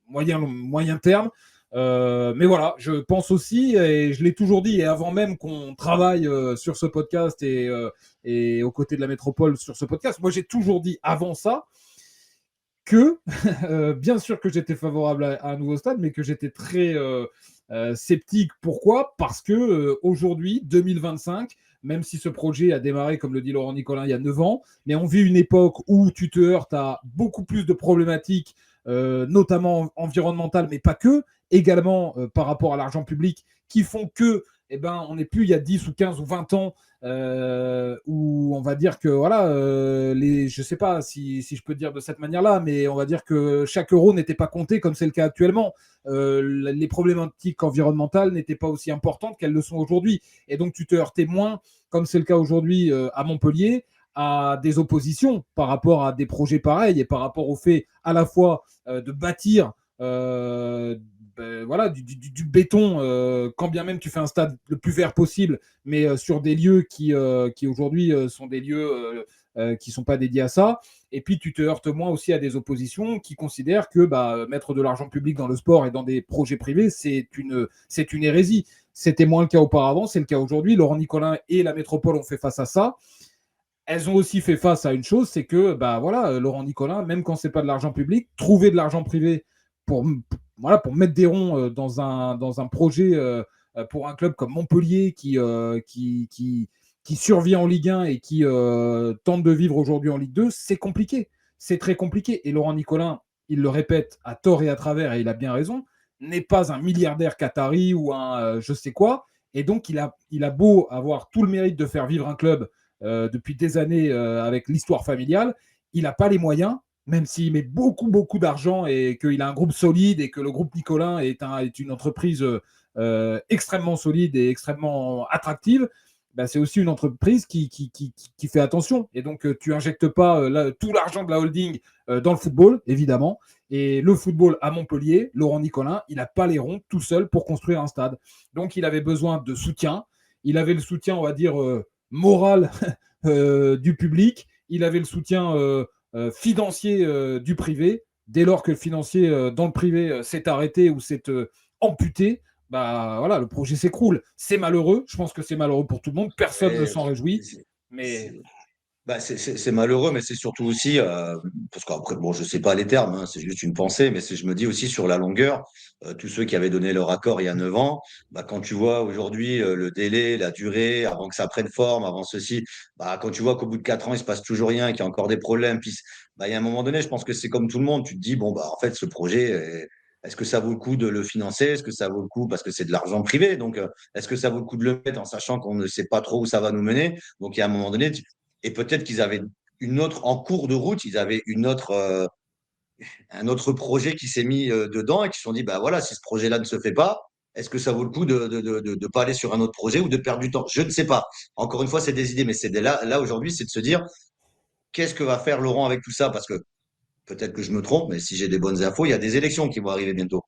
moyen terme. Mais voilà, je pense aussi, et je l'ai toujours dit, et avant même qu'on travaille sur ce podcast et aux côtés de la métropole sur ce podcast, moi j'ai toujours dit avant ça que, bien sûr que j'étais favorable à un nouveau stade, mais que j'étais très sceptique. Pourquoi? Parce que aujourd'hui, 2025, même si ce projet a démarré, comme le dit Laurent Nicolin, il y a 9 ans, mais on vit une époque où tu te heurtes à beaucoup plus de problématiques, notamment environnementales, mais pas que, également par rapport à l'argent public, qui font que on n'est plus il y a 10 ou 15 ou 20 ans où on va dire que voilà, je ne sais pas si je peux dire de cette manière-là, mais on va dire que chaque euro n'était pas compté comme c'est le cas actuellement. Les problématiques environnementales n'étaient pas aussi importantes qu'elles le sont aujourd'hui. Et donc tu te heurtais moins, comme c'est le cas aujourd'hui à Montpellier, à des oppositions par rapport à des projets pareils et par rapport au fait à la fois de bâtir voilà, du béton, quand bien même tu fais un stade le plus vert possible, mais sur des lieux qui aujourd'hui sont des lieux qui ne sont pas dédiés à ça. Et puis tu te heurtes moins aussi à des oppositions qui considèrent que mettre de l'argent public dans le sport et dans des projets privés, c'est une hérésie. C'était moins le cas auparavant, c'est le cas aujourd'hui. Laurent Nicolin et la métropole ont fait face à ça. Elles ont aussi fait face à une chose, c'est que Laurent Nicolin, même quand c'est pas de l'argent public, trouver de l'argent privé pour, pour mettre des ronds dans un projet pour un club comme Montpellier qui survit en Ligue 1 et qui tente de vivre aujourd'hui en Ligue 2, c'est compliqué. C'est très compliqué. Et Laurent Nicolin, il le répète à tort et à travers, et il a bien raison, n'est pas un milliardaire qatari ou un je sais quoi. Et donc, il a beau avoir tout le mérite de faire vivre un club depuis des années avec l'histoire familiale, il n'a pas les moyens, même s'il met beaucoup, beaucoup d'argent et qu'il a un groupe solide et que le groupe Nicolin est une entreprise extrêmement solide et extrêmement attractive. C'est aussi une entreprise qui fait attention. Et donc, tu injectes pas tout l'argent de la holding dans le football, évidemment. Et le football à Montpellier, Laurent Nicolin, il n'a pas les ronds tout seul pour construire un stade. Donc, il avait besoin de soutien. Il avait le soutien, on va dire, moral du public. Il avait le soutien financier du privé. Dès lors que le financier dans le privé s'est arrêté ou s'est amputé, le projet s'écroule. C'est malheureux. Je pense que c'est malheureux pour tout le monde. Personne ne s'en réjouit. Mais c'est malheureux, mais c'est surtout aussi, parce qu'après, bon, je sais pas les termes, c'est juste une pensée, mais je me dis aussi sur la longueur, tous ceux qui avaient donné leur accord il y a 9 ans, quand tu vois aujourd'hui le délai, la durée, avant que ça prenne forme, avant ceci, quand tu vois qu'au bout de 4 ans, il se passe toujours rien, qu'il y a encore des problèmes, puis il y a un moment donné, je pense que c'est comme tout le monde, tu te dis, bon, en fait, ce projet, est-ce que ça vaut le coup de le financer? Est-ce que ça vaut le coup, parce que c'est de l'argent privé, donc est-ce que ça vaut le coup de le mettre en sachant qu'on ne sait pas trop où ça va nous mener? Donc, il y a un moment donné, et peut-être qu'ils avaient une autre, en cours de route, ils avaient un autre projet qui s'est mis dedans et qui se sont dit, voilà, si ce projet-là ne se fait pas, est-ce que ça vaut le coup de ne pas aller sur un autre projet ou de perdre du temps? Je ne sais pas. Encore une fois, c'est des idées, mais là aujourd'hui, c'est de se dire, qu'est-ce que va faire Laurent avec tout ça? Parce que peut-être que je me trompe, mais si j'ai des bonnes infos, il y a des élections qui vont arriver bientôt.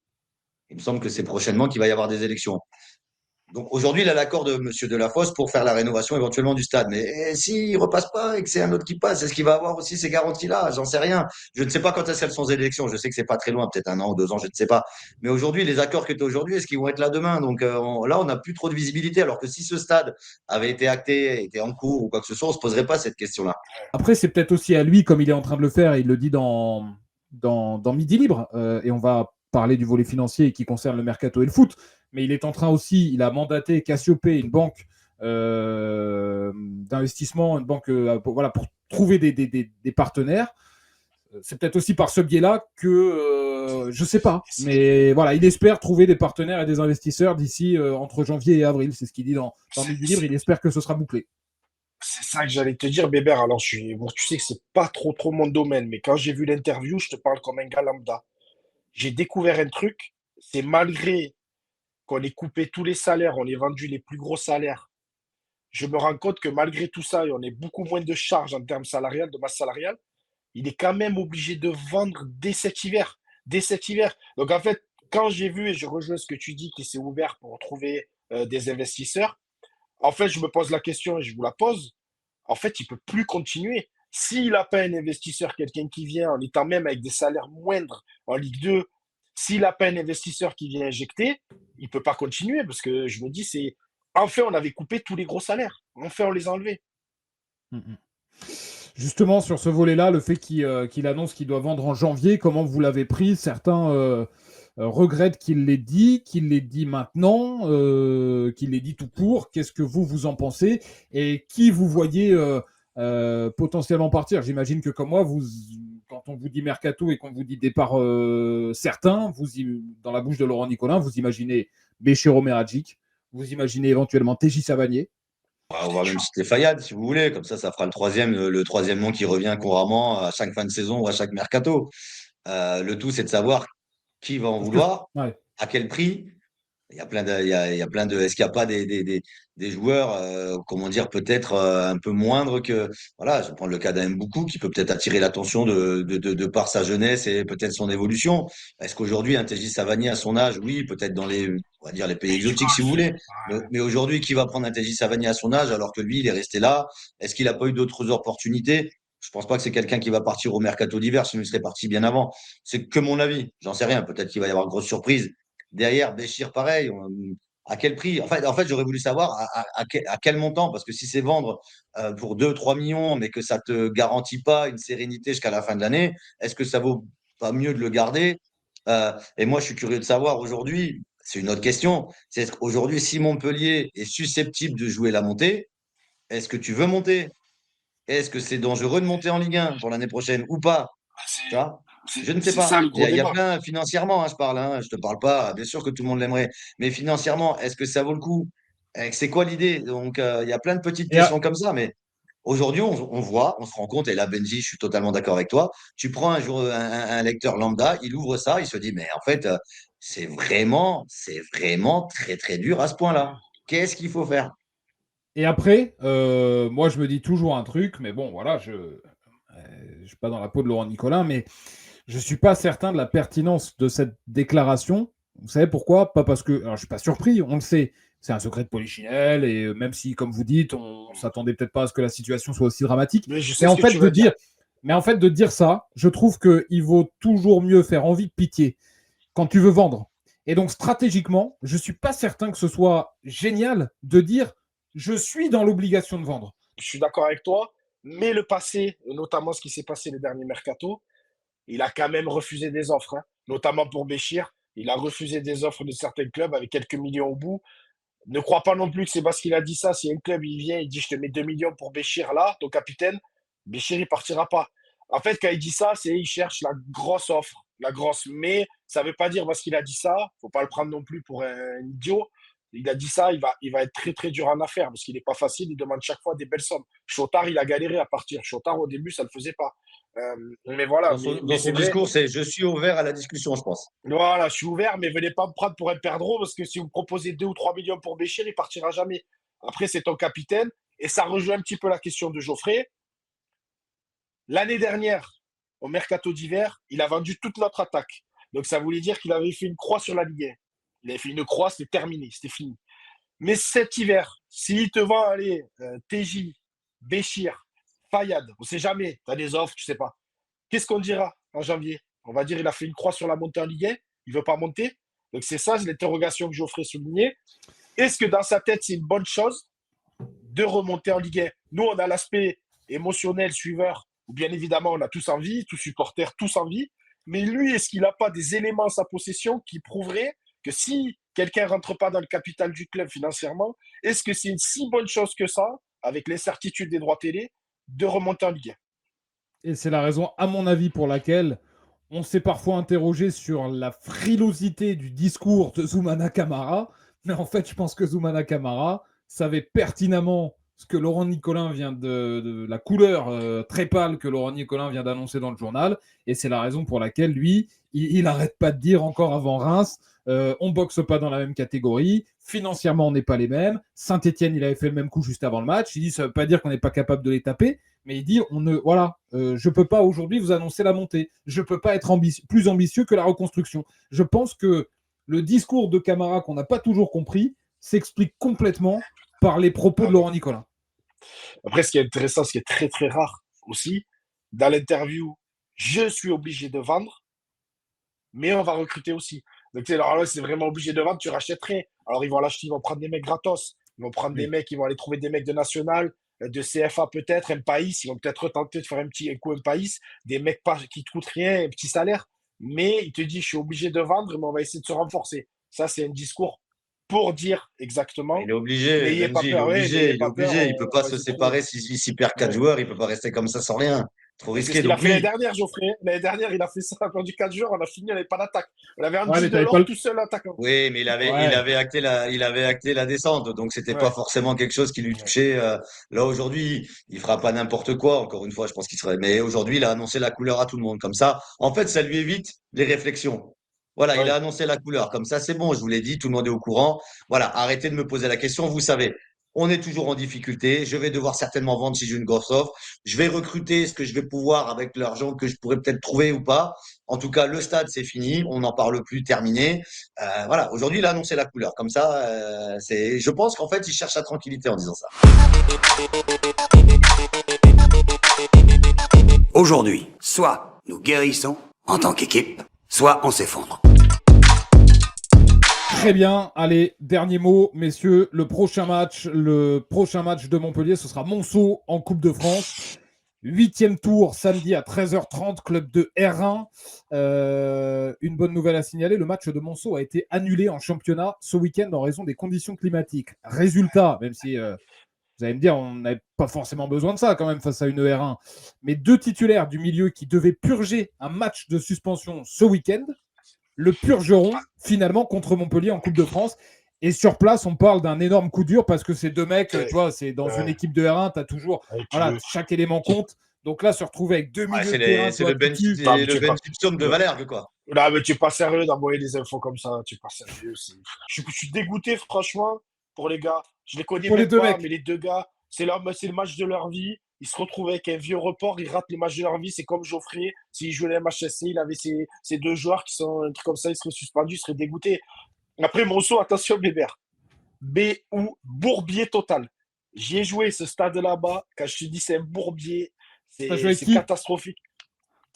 Il me semble que c'est prochainement qu'il va y avoir des élections. Donc aujourd'hui, il a l'accord de M. Delafosse pour faire la rénovation éventuellement du stade. Mais s'il ne repasse pas et que c'est un autre qui passe, est-ce qu'il va avoir aussi ces garanties-là? J'en sais rien. Je ne sais pas quand est-ce qu'elles sont les élections. Je sais que c'est pas très loin, peut-être 1 an ou 2 ans, je ne sais pas. Mais aujourd'hui, les accords que tu as aujourd'hui, est-ce qu'ils vont être là demain? Donc là, on n'a plus trop de visibilité. Alors que si ce stade avait été acté, était en cours ou quoi que ce soit, on ne se poserait pas cette question-là. Après, c'est peut-être aussi à lui, comme il est en train de le faire, et il le dit dans Midi Libre, et on va parler du volet financier qui concerne le mercato et le foot, mais il est en train aussi, il a mandaté Cassiopée, une banque d'investissement, une banque pour trouver des partenaires. C'est peut-être aussi par ce biais-là que, je ne sais pas, mais voilà, il espère trouver des partenaires et des investisseurs d'ici entre janvier et avril. C'est ce qu'il dit dans Midi Libre, il espère que ce sera bouclé. C'est ça que j'allais te dire, Bébert. Alors, bon, tu sais que c'est pas trop mon domaine, mais quand j'ai vu l'interview, je te parle comme un gars lambda. J'ai découvert un truc, c'est malgré qu'on ait coupé tous les salaires, on ait vendu les plus gros salaires, je me rends compte que malgré tout ça, et on ait beaucoup moins de charges en termes salariales, de masse salariale, il est quand même obligé de vendre dès cet hiver. Dès cet hiver. Donc, en fait, quand j'ai vu, et je rejoins ce que tu dis, qu'il s'est ouvert pour trouver des investisseurs, en fait, je me pose la question et je vous la pose. En fait, il ne peut plus continuer. S'il n'a pas un investisseur, quelqu'un qui vient en étant même avec des salaires moindres en Ligue 2, s'il n'a pas un investisseur qui vient injecter, il ne peut pas continuer parce que je me dis, c'est. Enfin, on avait coupé tous les gros salaires. Enfin, on les a enlevés. Justement, sur ce volet-là, le fait qu'il annonce qu'il doit vendre en janvier, comment vous l'avez pris? Certains regrettent qu'il l'ait dit maintenant, qu'il l'ait dit tout court. Qu'est-ce que vous en pensez? Et qui vous voyez potentiellement partir? J'imagine que comme moi, quand on vous dit mercato et qu'on vous dit départ certain, dans la bouche de Laurent Nicolin, vous imaginez Béchero Meragic, vous imaginez éventuellement TJ Savanier. On va voir même Stéphane, si vous voulez. Comme ça fera le troisième nom qui revient couramment à chaque fin de saison ou à chaque mercato. Le tout, c'est de savoir qui va en vouloir, à quel prix. Il y a plein de. Est-ce qu'il n'y a pas des joueurs, comment dire, peut-être un peu moindres que. Voilà, je vais prendre le cas d'un Mboukou qui peut peut-être attirer l'attention de par sa jeunesse et peut-être son évolution. Est-ce qu'aujourd'hui, un TJ Savanier à son âge, oui, peut-être dans on va dire les pays exotiques si vous voulez. Mais aujourd'hui, qui va prendre un TJ Savanier à son âge alors que lui, il est resté là? Est-ce qu'il n'a pas eu d'autres opportunités? Je pense pas que c'est quelqu'un qui va partir au mercato d'hiver, sinon il serait parti bien avant. C'est que mon avis. J'en sais rien. Peut-être qu'il va y avoir une grosse surprise. Derrière, Béchir, pareil. À quel prix? En fait, j'aurais voulu savoir à quel montant, parce que si c'est vendre pour 2-3 millions, mais que ça ne te garantit pas une sérénité jusqu'à la fin de l'année, est-ce que ça vaut pas mieux de le garder? Et moi, je suis curieux de savoir aujourd'hui, c'est une autre question, c'est aujourd'hui, si Montpellier est susceptible de jouer la montée, est-ce que tu veux monter? Est-ce que c'est dangereux de monter en Ligue 1 pour l'année prochaine ou pas? C'est Tu vois? Je ne sais c'est ça pas. le Il y gros a, il y a débat. plein, financièrement, je parle, je te parle pas, bien sûr que tout le monde l'aimerait, mais financièrement, est-ce que ça vaut le coup? C'est quoi l'idée? Donc, il y a plein de petites Et, questions comme ça, mais aujourd'hui, on voit, on se rend compte, et là, Benji, je suis totalement d'accord avec toi. Tu prends un jour un lecteur lambda, il ouvre ça, il se dit, mais en fait, c'est vraiment très, très dur à ce point-là. Qu'est-ce qu'il faut faire? et après, moi, je me dis toujours un truc, mais bon, voilà, je ne suis pas dans la peau de Laurent Nicolin, mais je ne suis pas certain de la pertinence de cette déclaration. Vous savez pourquoi? Pas parce que. Alors, je ne suis pas surpris, on le sait. C'est un secret de Polichinelle, et même si, comme vous dites, on ne s'attendait peut-être pas à ce que la situation soit aussi dramatique. Mais je sais Mais ce en que fait, tu veux dire. de dire ça, je trouve qu'il vaut toujours mieux faire envie de pitié quand tu veux vendre. Et donc, stratégiquement, je ne suis pas certain que ce soit génial de dire je suis dans l'obligation de vendre. Je suis d'accord avec toi, mais le passé, et notamment ce qui s'est passé les derniers mercato, il a quand même refusé des offres, hein, notamment pour Béchir. Il a refusé des offres de certains clubs avec quelques millions au bout. Ne crois pas non plus que c'est parce qu'il a dit ça. Si un club il vient, il dit je te mets 2 millions pour Béchir là, ton capitaine, Béchir il partira pas. En fait, quand il dit ça, c'est il cherche la grosse offre, la grosse. Mais ça ne veut pas dire parce qu'il a dit ça, faut pas le prendre non plus pour un idiot. Il a dit ça, il va être très très dur en affaires parce qu'il n'est pas facile. Il demande chaque fois des belles sommes. Chotard, il a galéré à partir. Chotard, au début, ça ne le faisait pas. Mais voilà, Dans son, mais dans c'est son vrai. discours, c'est je suis ouvert à la discussion, je pense. Voilà, je suis ouvert, mais venez pas me prendre pour un perdreau parce que si vous me proposez 2 ou 3 millions pour Béchir, il partira jamais. Après, c'est ton capitaine et ça rejoint un petit peu la question de Geoffrey. L'année dernière, au mercato d'hiver, il a vendu toute notre attaque. Donc ça voulait dire qu'il avait fait une croix sur la Ligue 1. Il avait fait une croix, c'était terminé, c'était fini. Mais cet hiver, s'il te vend, allez, TJ, Béchir, Fayad, on ne sait jamais, tu as des offres, tu ne sais pas. Qu'est-ce qu'on dira en janvier? On va dire qu'il a fait une croix sur la montée en Ligue 1, il ne veut pas monter. Donc c'est ça, c'est l'interrogation que Geoffrey soulignait. Est-ce que dans sa tête, c'est une bonne chose de remonter en Ligue 1? Nous, on a l'aspect émotionnel, suiveur, où bien évidemment, on a tous envie, tous supporters, tous envie. Mais lui, est-ce qu'il n'a pas des éléments à sa possession qui prouveraient que si quelqu'un ne rentre pas dans le capital du club financièrement, est-ce que c'est une si bonne chose que ça, avec l'incertitude des droits télé, de remonter en Ligue 1? Et c'est la raison, à mon avis, pour laquelle on s'est parfois interrogé sur la frilosité du discours de Zoumana Camara. Mais en fait, je pense que Zoumana Camara savait pertinemment ce que Laurent Nicolin vient de la couleur très pâle que Laurent Nicolin vient d'annoncer dans le journal. Et c'est la raison pour laquelle, lui, il n'arrête pas de dire encore avant Reims, on ne boxe pas dans la même catégorie, financièrement, on n'est pas les mêmes. Saint-Etienne, il avait fait le même coup juste avant le match. Il dit, ça ne veut pas dire qu'on n'est pas capable de les taper, mais il dit, je ne peux pas aujourd'hui vous annoncer la montée. Je ne peux pas être plus ambitieux que la reconstruction. Je pense que le discours de Camara qu'on n'a pas toujours compris s'explique complètement par les propos de Laurent Nicolin. Après, ce qui est intéressant, ce qui est très très rare aussi, dans l'interview, je suis obligé de vendre, mais on va recruter aussi. Donc, alors là, c'est vraiment obligé de vendre, tu rachèterais. Alors, ils vont l'acheter, ils vont prendre des mecs gratos. Ils vont prendre des mecs, ils vont aller trouver des mecs de national, de CFA peut-être, Mpaïs. Ils vont peut-être tenter de faire un coup Mpaïs. Des mecs qui ne te coûtent rien, un petit salaire. Mais il te dit, je suis obligé de vendre, mais on va essayer de se renforcer. Ça, c'est un discours pour dire exactement. Il est obligé, N'ayez pas Benji, il est peur. obligé, N'ayez pas peur, il peut on pas va se essayer de séparer trouver. s'il perd 4 joueurs, il peut pas rester comme ça sans rien. Trop Mais c'est risqué. ce qu'il a Donc fait l'année oui, dernière, Geoffrey. L'année dernière, il a fait ça. On a perdu 4 joueurs, on a fini, on n'avait pas d'attaque. On avait Ouais, Andy mais t'avais Delors pas le... tout seul attaquant. oui, mais Ouais. il avait acté la descente, donc c'était pas Ouais. forcément quelque chose qui lui Ouais. touchait. Là aujourd'hui, il fera pas n'importe quoi. Encore une fois, je pense qu'il serait. Mais aujourd'hui, il a annoncé la couleur à tout le monde. Comme ça, en fait, ça lui évite les réflexions. Voilà, il a Ouais. annoncé la couleur. Comme ça, c'est bon. Je vous l'ai dit, tout le monde est au courant. Voilà, arrêtez de me poser la question. Vous savez, on est toujours en difficulté. Je vais devoir certainement vendre si j'ai une grosse offre. Je vais recruter ce que je vais pouvoir avec l'argent que je pourrais peut-être trouver ou pas. En tout cas, le stade, c'est fini. On n'en parle plus, terminé. Voilà, aujourd'hui, il a annoncé la couleur. Comme ça, je pense qu'en fait, il cherche la tranquillité en disant ça. Aujourd'hui, soit nous guérissons en tant qu'équipe, soit on s'effondre. Très bien. Allez, dernier mot, messieurs. Le prochain match de Montpellier, ce sera Monceau en Coupe de France. 8e tour, samedi à 13h30, club de R1. Une bonne nouvelle à signaler, le match de Monceau a été annulé en championnat ce week-end en raison des conditions climatiques. Résultat, même si vous allez me dire, on n'avait pas forcément besoin de ça quand même face à une R1, mais 2 titulaires du milieu qui devaient purger un match de suspension ce week-end, le purgeront finalement contre Montpellier en Coupe de France. Et sur place, on parle d'un énorme coup dur parce que ces deux mecs, tu vois, c'est dans une équipe de R1, tu as toujours, chaque élément compte. Donc là, se retrouver avec 2 milieux de terrain. C'est le Ben Gibson de Valère, quoi. Non, mais tu es pas sérieux d'envoyer des infos comme ça. Tu es pas sérieux. Je suis dégoûté, franchement, pour les gars. Je les connais même pas, mais les 2 gars, c'est le match de leur vie. Ils se retrouvent avec un vieux report, ils ratent les matchs de leur vie. C'est comme Geoffrey, s'il jouait à MHSC, il avait ces 2 joueurs qui sont un truc comme ça, ils seraient suspendus, ils seraient dégoûtés. Après, Monceau, attention, Bébert. ou bourbier total. J'y ai joué ce stade là-bas. Quand je te dis c'est un bourbier, c'est catastrophique.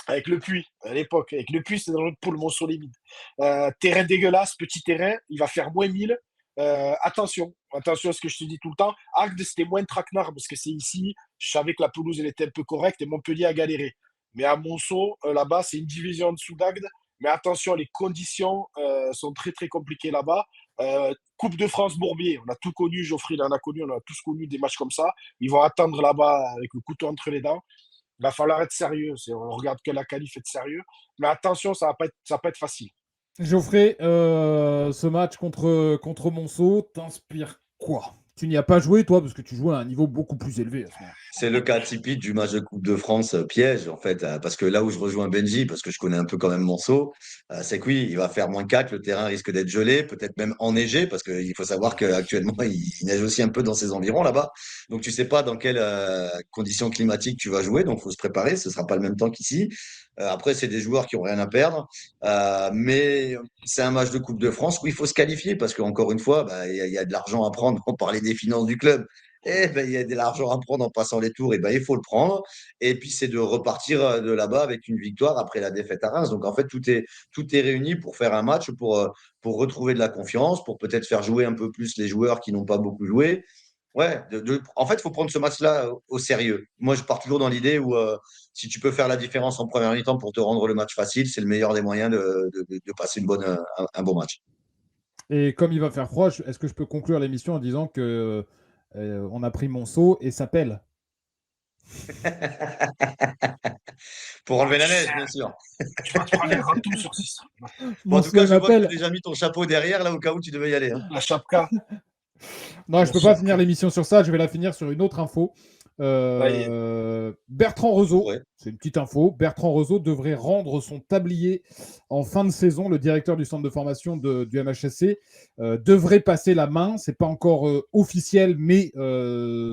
Avec le Puy, à l'époque. Avec le Puy, c'est dans notre poule, Monceau-les-Mines. Terrain dégueulasse, petit terrain. Il va faire moins 1000. Attention à ce que je te dis tout le temps. Agde, c'était moins traquenard parce que c'est ici. Je savais que la pelouse, elle était un peu correcte et Montpellier a galéré. Mais à Monceau, là-bas, c'est une division en dessous d'Agde. Mais attention, les conditions sont très, très compliquées là-bas. Coupe de France Bourbier, on a tout connu. Geoffrey, il en a connu. On a tous connu des matchs comme ça. Ils vont attendre là-bas avec le couteau entre les dents. Il va falloir être sérieux. On regarde que la qualif est sérieux. Mais attention, ça va pas être facile. Geoffrey, ce match contre Monceau t'inspire quoi? Tu n'y as pas joué, toi, parce que tu jouais à un niveau beaucoup plus élevé à ce moment. C'est le cas typique du match de Coupe de France piège, en fait, parce que là où je rejoins Benji, parce que je connais un peu quand même Monceau, c'est que oui, il va faire -4, le terrain risque d'être gelé, peut-être même enneigé, parce qu'il faut savoir qu'actuellement, il neige aussi un peu dans ses environs là-bas. Donc, tu sais pas dans quelles conditions climatiques tu vas jouer, donc il faut se préparer, ce sera pas le même temps qu'ici. Après, c'est des joueurs qui ont rien à perdre, mais c'est un match de Coupe de France où il faut se qualifier, parce qu'encore une fois, il y a de l'argent à prendre. On parlait des finances du club. Il y a de l'argent à prendre en passant les tours, il faut le prendre. Et puis, c'est de repartir de là-bas avec une victoire après la défaite à Reims. Donc, en fait, tout est réuni pour faire un match, pour retrouver de la confiance, pour peut-être faire jouer un peu plus les joueurs qui n'ont pas beaucoup joué. Ouais, en fait, il faut prendre ce match-là au sérieux. Moi, je pars toujours dans l'idée où si tu peux faire la différence en première mi-temps pour te rendre le match facile, c'est le meilleur des moyens de passer un bon match. Et comme il va faire froid, est-ce que je peux conclure l'émission en disant que on a pris Monceau et ça pèle? Pour enlever la neige, bien sûr. Tu vas te prendre les ratours sur 6. Bon, en tout cas, je vois que tu as déjà mis ton chapeau derrière, là, au cas où tu devais y aller. Hein. La chapka. Non, je ne peux pas finir l'émission sur ça. Je vais la finir sur une autre info. Bertrand Rezeau, c'est une petite info. Bertrand Rezeau devrait rendre son tablier en fin de saison. Le directeur du centre de formation du MHSC devrait passer la main. C'est pas encore officiel, mais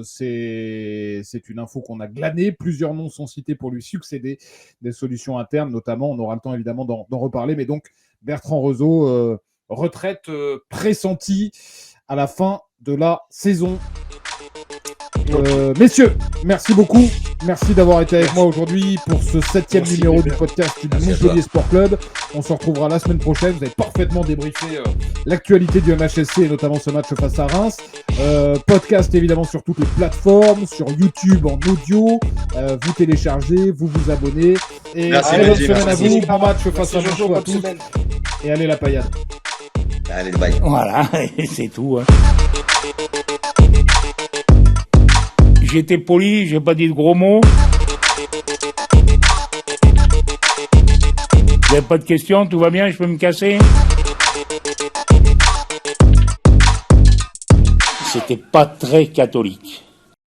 c'est une info qu'on a glanée. Plusieurs noms sont cités pour lui succéder. Des solutions internes, notamment. On aura le temps évidemment d'en reparler. Mais donc Bertrand Rezeau, retraite pressentie à la fin de la saison. Messieurs, merci beaucoup. Merci d'avoir été avec moi aujourd'hui pour ce 7e numéro du podcast du Montpellier Sport Club. On se retrouvera la semaine prochaine. Vous avez parfaitement débriefé l'actualité du MHSC et notamment ce match face à Reims. Podcast évidemment sur toutes les plateformes, sur YouTube en audio. Vous téléchargez, vous vous abonnez. Et bonne semaine à vous. Bon match face à Monceau à tous. Et allez la paillade. Allez, bye. Voilà, c'est tout. Hein. J'étais poli, j'ai pas dit de gros mots. Vous n'avez pas de questions, tout va bien, je peux me casser? C'était pas très catholique.